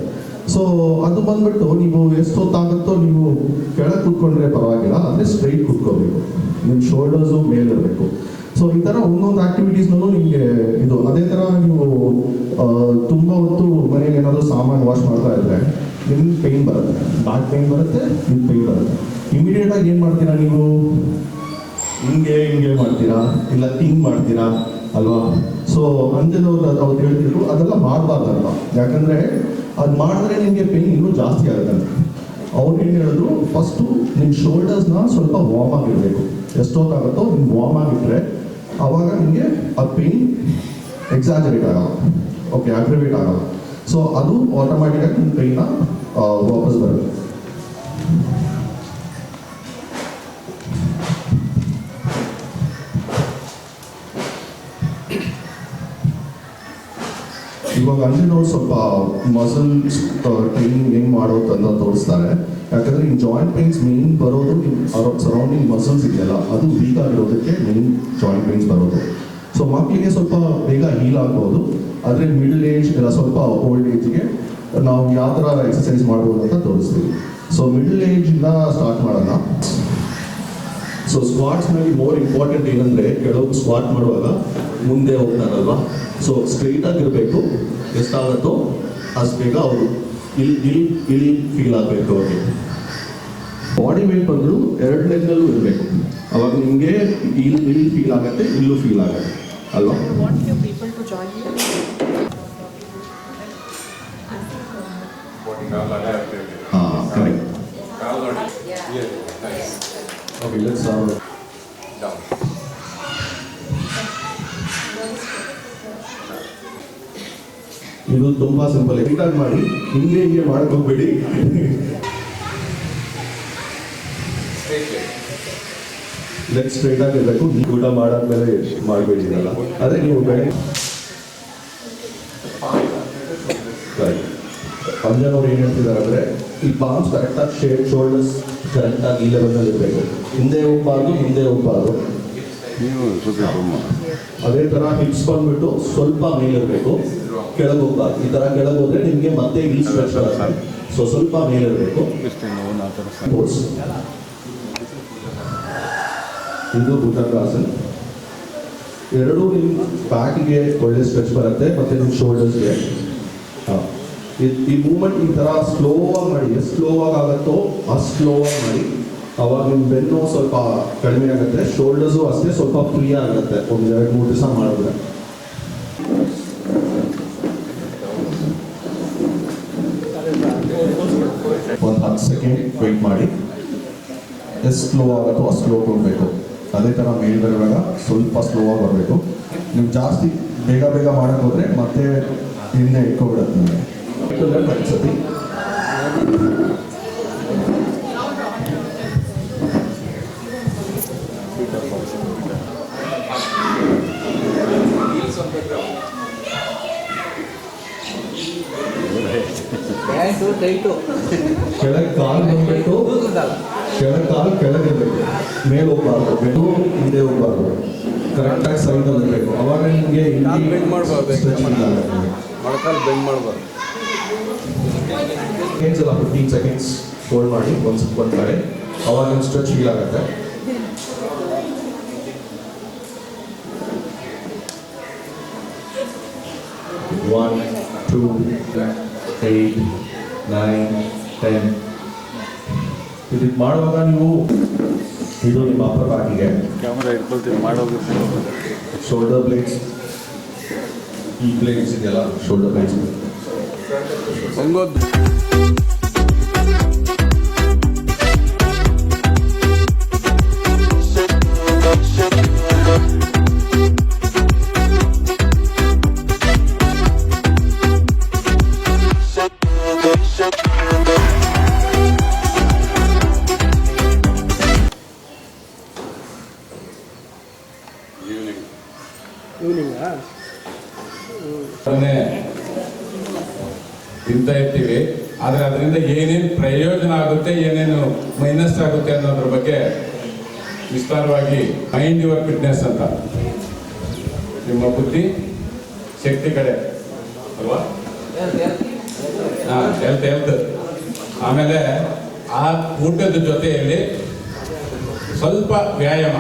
ಸೊ ಅದು ಬಂದ್ಬಿಟ್ಟು ನೀವು ಎಷ್ಟು ಹೊತ್ತಾಗುತ್ತೋ ನೀವು ಕೆಳಗೆ ಕೂತ್ಕೊಂಡ್ರೆ ಪರವಾಗಿಲ್ಲ, ಅಂದರೆ ಸ್ಟ್ರೈಟ್ ಕೂತ್ಕೋಬೇಕು, ನಿಮ್ಮ ಶೋಲ್ಡರ್ಸು ಮೇಲಿರಬೇಕು. ಸೊ ಈ ಥರ ಒಂದೊಂದು ಆ್ಯಕ್ಟಿವಿಟೀಸ್ನಲ್ಲೂ ನಿಮಗೆ ಇದು. ಅದೇ ಥರ ನೀವು ತುಂಬ ಹೊತ್ತು ಮನೆಯಲ್ಲಿ ಏನಾದರೂ ಸಾಮಾನು ವಾಶ್ ಮಾಡ್ತಾ ಇದ್ದರೆ ನಿಮ್ಗೆ ಪೇಯ್ನ್ ಬರುತ್ತೆ, ಬ್ಯಾಕ್ ಪೇಯ್ನ್ ಬರುತ್ತೆ, ನಿಮ್ಗೆ ಪೇಯ್ನ್ ಬರುತ್ತೆ. ಇಮಿಡಿಯೇಟಾಗಿ ಏನು ಮಾಡ್ತೀರಾ ನೀವು? ಹಿಂಗೆ ಮಾಡ್ತೀರಾ, ಇಲ್ಲ ಹಿಂಗೆ ಮಾಡ್ತೀರಾ ಅಲ್ವಾ. ಸೊ ಅಂಜದವ್ರು ಅವ್ರು ಹೇಳ್ತಿದ್ರು ಅದೆಲ್ಲ ಮಾಡಬಾರ್ದಲ್ವ. ಯಾಕಂದರೆ ಅದು ಮಾಡಿದ್ರೆ ನಿಮಗೆ ಪೇಯ್ನ್ ಇನ್ನೂ ಜಾಸ್ತಿ ಆಗುತ್ತೆ. ಅವ್ರು ಏನು ಹೇಳಿದ್ರು, ಫಸ್ಟು ನಿಮ್ಮ ಶೋಲ್ಡರ್ಸ್ನ ಸ್ವಲ್ಪ ವಾರ್ಮ್ ಆಗಿರಬೇಕು. ಎಷ್ಟೊತ್ತಾಗುತ್ತೋ ನಿಮ್ಗೆ ವಾರ್ಮ್ ಆಗಿಟ್ಟರೆ ಆವಾಗ ನಿಮಗೆ ಆ ಪೇಯ್ನ್ ಎಕ್ಸಾಜರೇಟ್ ಆಗಲ್ಲ, ಓಕೆ, ಅಗ್ರಿವೇಟ್ ಆಗಲ್ಲ. ಸೊ ಅದು ಆಟೋಮ್ಯಾಟಿಕಾಗಿ ನಿಮ್ಮ ಪೇಯ್ನ ವಾಪಸ್ ಬರುತ್ತೆ. ಇವಾಗ ಅಂಜಿನವ್ರು ಸ್ವಲ್ಪ ಮಸಲ್ಸ್ ಟ್ರೈನಿಂಗ್ ಹೆಂಗೆ ಮಾಡೋದು ಅಂತ ತೋರಿಸ್ತಾರೆ. ಯಾಕಂದರೆ ನಿಮ್ಮ ಜಾಯಿಂಟ್ ಪೇನ್ಸ್ ಮೇನ್ ಬರೋದು ನಿಮ್ಮ ಸರೌಂಡಿಂಗ್ ಮಸಲ್ಸ್ ಇದೆಯಲ್ಲ, ಅದು ವೀಕ್ ಆಗಿರೋದಕ್ಕೆ ಮೇನ್ ಜಾಯಿಂಟ್ ಪೇನ್ಸ್ ಬರೋದು. ಸೊ ಮಕ್ಕಳಿಗೆ ಸ್ವಲ್ಪ ಬೇಗ ಹೀಲ್ ಆಗ್ಬೋದು, ಆದರೆ ಮಿಡಲ್ ಏಜ್ ಇಲ್ಲ ಸ್ವಲ್ಪ ಓಲ್ಡ್ ಏಜ್ಗೆ ನಾವು ಯಾವ ಥರ ಎಕ್ಸಸೈಸ್ ಮಾಡ್ಬೋದು ಅಂತ ತೋರಿಸ್ತೀವಿ. ಸೊ ಮಿಡಲ್ ಏಜಿಂದ ಸ್ಟಾರ್ಟ್ ಮಾಡೋಣ. ಸೊ ಸ್ಕ್ವಾಟ್ಸ್ನಲ್ಲಿ ಮೋರ್ ಇಂಪಾರ್ಟೆಂಟ್ ಏನಂದರೆ, ಕೆಲವು ಸ್ಕ್ವಾಟ್ ಮಾಡುವಾಗ ಮುಂದೆ ಹೋಗ್ತಾರಲ್ವ, ಸೊ ಸ್ಟ್ರೈಟಾಗಿರಬೇಕು. ಎಷ್ಟಾಗುತ್ತೋ ಅಷ್ಟು ಬೇಗ ಅವರು ಇಲ್ಲಿ ಫೀಲ್ ಆಗಬೇಕು. ಅವ್ರಿಗೆ ಬಾಡಿ ವೇಟ್ ಬಂದರೂ ಎರಡು ಲೆಗ್ನಲ್ಲೂ ಇರಬೇಕು. ಅವಾಗ ನಿಮಗೆ ಇಲ್ಲಿ ಫೀಲ್ ಆಗುತ್ತೆ, ಇಲ್ಲೂ ಫೀಲ್ ಆಗುತ್ತೆ ಅಲ್ವಾ. ಹಾಂ, ಕರೆಕ್ಟ್. Okay, let's down. ಇದು ತುಂಬಾ ಸಿಂಪಲ್. ಎಡಿಟಾಗಿ ಮಾಡಿ, ಹಿಂಗೆ ಮಾಡಕ್ಕೆ ಹೋಗ್ಬೇಡಿ. ಲೆಗ್ ಸ್ಟ್ರೈಟ್ ಆಗಿರಬೇಕು. ಊಟ ಮಾಡಾದ್ಮೇಲೆ ಮಾಡಬೇಡಿರಲ್ಲ. ಅದೇ ನೀವು ಬೆಳಗ್ಗೆ ಅಂಜನವ್ರು ಏನು ಹೇಳ್ತಿದ್ದಾರೆ ಅಂದರೆ ಈ ಪಾಮ್ಸ್ ಕರೆಕ್ಟಾಗಿ ಶೋಲ್ಡರ್ಸ್ ಕರೆಕ್ಟಾಗಿ ಈ ಲೆವೆಲ್ನಲ್ಲಿ ಇರಬೇಕು. ಹಿಂದೆ ಹೋಗಬಾರ್ದು. ಅದೇ ಥರ ಹಿಪ್ಸ್ ಬಂದ್ಬಿಟ್ಟು ಸ್ವಲ್ಪ ಮೇಲಿರಬೇಕು, ಕೆಳಗೆ ಹೋಗ್ಬಾರ್ದು. ಈ ಥರ ಕೆಳಗೆ ಹೋದರೆ ನಿಮಗೆ ಮತ್ತೆ ಇಲ್ಲಿ ಸ್ಟ್ರೆಚ್ ಬರುತ್ತೆ. ಸೊ ಸ್ವಲ್ಪ ಮೇಲಿರಬೇಕು. ಇದು ಭುಜಂಗಾಸನ. ಎರಡೂ ನಿಮ್ಮ ಬ್ಯಾಕಿಗೆ ಒಳ್ಳೆ ಸ್ಟ್ರೆಚ್ ಬರುತ್ತೆ ಮತ್ತು ನಿಮ್ಮ ಶೋಲ್ಡರ್ಸ್ಗೆ. ಈ ಮೂಮೆಂಟ್ ಈ ಥರ ಸ್ಲೋವಾಗಿ ಮಾಡಿ, ಎಷ್ಟು ಸ್ಲೋವಾಗಿ ಆಗುತ್ತೋ ಅಷ್ಟು ಸ್ಲೋವಾಗಿ ಮಾಡಿ. ಅವಾಗ ನಿಮ್ಮ ಬೆನ್ನು ಸ್ವಲ್ಪ ಕಡಿಮೆ ಆಗುತ್ತೆ, ಶೋಲ್ಡರ್ಸು ಅಷ್ಟೇ ಸ್ವಲ್ಪ ಫ್ರೀ ಆಗುತ್ತೆ. ಒಂದು 2-3 ದಿವಸ ಮಾಡಿದ್ರೆ ಒಂದು 10 ಸೆಕೆಂಡ್ ವೆಯ್ಟ್ ಮಾಡಿ. ಎಷ್ಟು ಸ್ಲೋ ಆಗುತ್ತೋ ಅಷ್ಟು ಸ್ಲೋ ಹೋಗಬೇಕು. ಅದೇ ಥರ ಮೇಲ್ ಬರುವಾಗ ಸ್ವಲ್ಪ ಸ್ಲೋವಾಗಿ ಬರಬೇಕು. ನೀವು ಜಾಸ್ತಿ ಬೇಗ ಮಾಡೋಕ್ಕೆ ಹೋದರೆ ಮತ್ತೆ ಹಿಂದೆ ಇಟ್ಕೊಬಿಡುತ್ತೆ ನಿಮಗೆ. ಅನ್ಸತಿ ಕೆಳಗೆ ಕಾಲು ಬಂದ್ಬಿಟ್ಟು ಕೆಳಗಿರ್ಬೇಕು, ಮೇಲೆ ಹೋಗ್ಬಾರ್ದು, ಬೆನ್ನು ಹಿಂದೆ ಹೋಗ್ಬಾರ್ದು, ಕರೆಕ್ಟಾಗಿ ಸೈಡಲ್ಲಿ ಇರಬೇಕು. ಅವಾಗ ನಿಮಗೆ ಬೆಂಡ್ ಮಾಡಬಾರ್ದು. 15 ಸೆಕೆಂಡ್ಸ್ ಹೋಲ್ಡ್ ಮಾಡಿ ಒಂದು ಕಡೆ. ಅವಾಗ ನಿಮ್ಮ ಸ್ಟ್ರೆಚ್ ಫೀಲ್ ಆಗುತ್ತೆ. One, 2, 8, 9, 10. ಇದು ಮಾಡುವಾಗ ನೀವು ಇದು ನಿಮ್ಮ ಅಪ್ಪರ್ ಬ್ಯಾಕಿಗೆ ಕ್ಯಾಮ್ರಾ ಇಟ್ಕೊಳ್ತೀವಿ ಮಾಡೋದು. ಶೋಲ್ಡರ್ ಬ್ಲೇಡ್ಸ್, ಈ ಬ್ಲೇಡ್ಸ್ ಇದೆಯಲ್ಲ ಶೋಲ್ಡರ್ ಬ್ಲೇಡ್ಸ್. ಹಂಗೋದು ತಿಂತಾ ಇರ್ತೀವಿ. ಆದರೆ ಅದರಿಂದ ಏನೇನು ಪ್ರಯೋಜನ ಆಗುತ್ತೆ, ಏನೇನು ಮೈನಸ್ ಆಗುತ್ತೆ ಅನ್ನೋದ್ರ ಬಗ್ಗೆ ವಿಸ್ತಾರವಾಗಿ ಮೈಂಡ್ ಯುವರ್ ಫಿಟ್ನೆಸ್ ಅಂತ, ನಿಮ್ಮ ಬುದ್ಧಿ ಶಕ್ತಿ ಕಡೆ ಅಲ್ವಾ, ಹೆಲ್ತ್. ಆಮೇಲೆ ಆ ಊಟದ ಜೊತೆಯಲ್ಲಿ ಸ್ವಲ್ಪ ವ್ಯಾಯಾಮ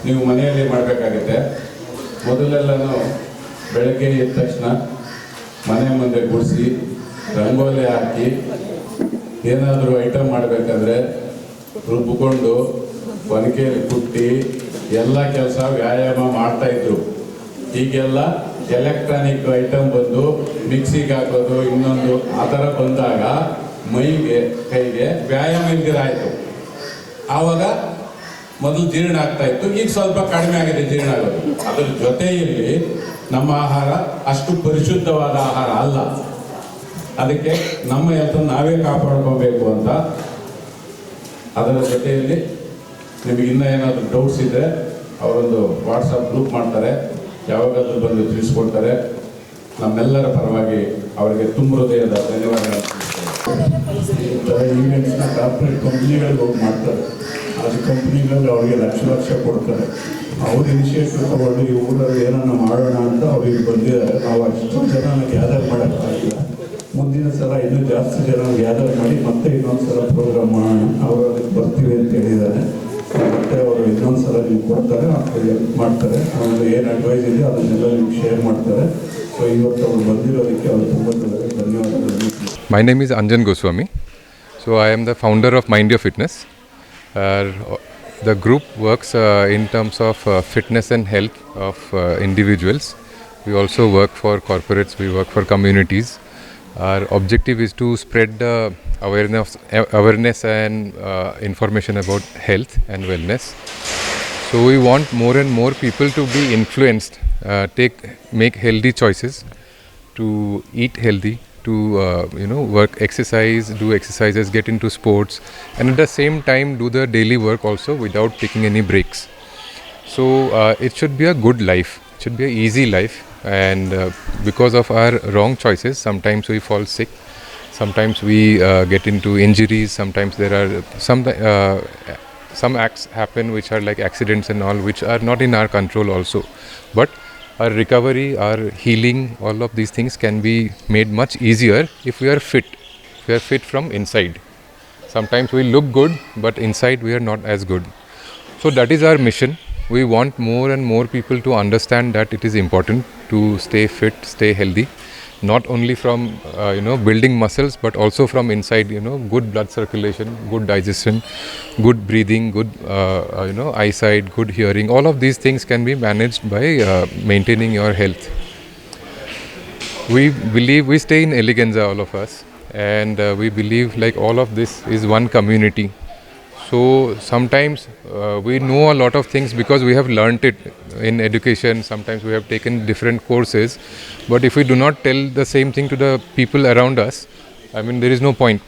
ನೀವು ಮನೆಯಲ್ಲಿ ಮಾಡಬೇಕಾಗುತ್ತೆ. ಮೊದಲೆಲ್ಲನೂ ಬೆಳಗ್ಗೆ ಎದ್ದ ತಕ್ಷಣ ಮನೆ ಮುಂದೆ ಗುಡಿಸಿ ರಂಗೋಲಿ ಹಾಕಿ ಏನಾದರೂ ಐಟಮ್ ಮಾಡಬೇಕಾದ್ರೆ ರುಬ್ಬಿಕೊಂಡು ಒನಕೆಯಲ್ಲಿ ಕುಟ್ಟಿ ಎಲ್ಲ ಕೆಲಸ ವ್ಯಾಯಾಮ ಮಾಡ್ತಾಯಿದ್ರು. ಈಗೆಲ್ಲ ಎಲೆಕ್ಟ್ರಾನಿಕ್ ಐಟಮ್ ಬಂದು ಮಿಕ್ಸಿಗೆ ಹಾಕೋದು ಇನ್ನೊಂದು ಆ ಥರ ಬಂದಾಗ ಮೈಗೆ ಕೈಗೆ ವ್ಯಾಯಾಮ ಇಲ್ದಿರಾಯಿತು. ಆವಾಗ ಮೊದಲು ಜೀರ್ಣ ಆಗ್ತಾ ಇತ್ತು, ಈಗ ಸ್ವಲ್ಪ ಕಡಿಮೆ ಆಗಿದೆ ಜೀರ್ಣ ಆಗೋದು. ಅದರ ಜೊತೆಯಲ್ಲಿ ನಮ್ಮ ಆಹಾರ ಅಷ್ಟು ಪರಿಶುದ್ಧವಾದ ಆಹಾರ ಅಲ್ಲ. ಅದಕ್ಕೆ ನಮ್ಮ ಹೆಲ್ತನ್ನು ನಾವೇ ಕಾಪಾಡ್ಕೋಬೇಕು ಅಂತ. ಅದರ ಜೊತೆಯಲ್ಲಿ ನಿಮಗೆ ಇನ್ನೂ ಏನಾದರೂ ಡೌಟ್ಸ್ ಇದ್ದರೆ ಅವರೊಂದು ವಾಟ್ಸಪ್ ಗ್ರೂಪ್ ಮಾಡ್ತಾರೆ, ಯಾವಾಗಾದ್ರೂ ಬಂದು ತಿಳಿಸ್ಕೊಡ್ತಾರೆ. ನಮ್ಮೆಲ್ಲರ ಪರವಾಗಿ ಅವರಿಗೆ ತುಂಬ ಹೃದಯದ ಧನ್ಯವಾದಗಳು. ಈವೆಂಟ್ಸ್ನ ಕಾರ್ಪೊರೇಟ್ ಕಂಪ್ನಿಗಳಿಗೆ ಹೋಗಿ ಮಾಡ್ತಾರೆ. ಅದು ಕಂಪ್ನಿಗಳಲ್ಲಿ ಅವರಿಗೆ ಲಕ್ಷ ಕೊಡ್ತಾರೆ. ಅವ್ರ ಇನಿಷಿಯೇಟಿವ್ ತಗೊಂಡು ಈ ಊರಲ್ಲಿ ಏನನ್ನ ಮಾಡೋಣ ಅಂತ ಅವ್ರಿಗೆ ಬಂದಿದ್ದಾರೆ. ನಾವು ಅಷ್ಟು ಜನ ಗ್ಯಾದರ್ ಮಾಡೋಕ್ಕಾಗಿಲ್ಲ. ಮುಂದಿನ ಸಲ ಇನ್ನೂ ಜಾಸ್ತಿ ಜನ ಗ್ಯಾದರ್ ಮಾಡಿ ಮತ್ತೆ ಇನ್ನೊಂದು ಸಲ ಪ್ರೋಗ್ರಾಮ್ ಮಾಡೋಣ. ಅವರು ಅದಕ್ಕೆ ಬರ್ತೀವಿ ಅಂತ ಹೇಳಿದ್ದಾರೆ. ಮತ್ತು ಅವರು ಇನ್ನೊಂದು ಸಲ ನೀವು ಕೊಡ್ತಾರೆ, ಹೆಲ್ಪ್ ಮಾಡ್ತಾರೆ. ಅವ್ರಿಗೆ ಏನು ಅಡ್ವೈಸ್ ಇದೆ ಅದನ್ನೆಲ್ಲ ನಿಮ್ಗೆ ಶೇರ್ ಮಾಡ್ತಾರೆ. ಸೊ ಇವತ್ತು ಅವ್ರು ಬಂದಿರೋದಕ್ಕೆ ಅವರು ತುಂಬ ಧನ್ಯವಾದಗಳು. My name is Anjan Goswami. So I am the founder of Mind Your Fitness. The group works in terms of fitness and health of individuals. We also work for corporates, we work for communities. Our objective is to spread awareness and information about health and wellness. So we want more and more people to be influenced, make healthy choices, to eat healthy, to work exercise, do exercises, get into sports, and at the same time do the daily work also without taking any breaks. So it should be a good life, it should be an easy life, and because of our wrong choices, sometimes we fall sick, sometimes we get into injuries, sometimes there are some acts happen which are like accidents and all, which are not in our control also. But our recovery, our healing, all of these things can be made much easier if we are fit. We are fit from inside. Sometimes we look good, but inside we are not as good. So that is our mission. We want more and more people to understand that it is important to stay fit, stay healthy. Not only from building muscles, but also from inside. Good blood circulation, good digestion, good breathing, good eyesight, good hearing. All of these things can be managed by maintaining your health. We believe, we stay in Eleganza, all of us, and we believe like all of this is one community. So sometimes we know a lot of things because we have learnt it in education. Sometimes we have taken different courses, but if we do not tell the same thing to the people around us, I mean, there is no point.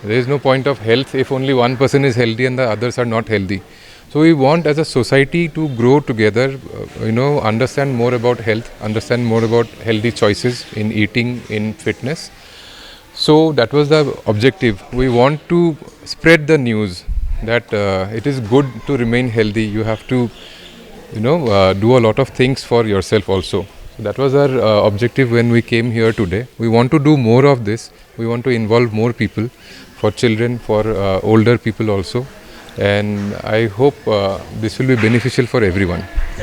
There is no point of health if only one person is healthy and the others are not healthy. So we want as a society to grow together, understand more about health, understand more about healthy choices in eating, in fitness. So that was the objective. We want to spread the news that it is good to remain healthy. You have to, do a lot of things for yourself also. So that was our objective when we came here today. We want to do more of this. We want to involve more people, for children, for older people also. And I hope this will be beneficial for everyone.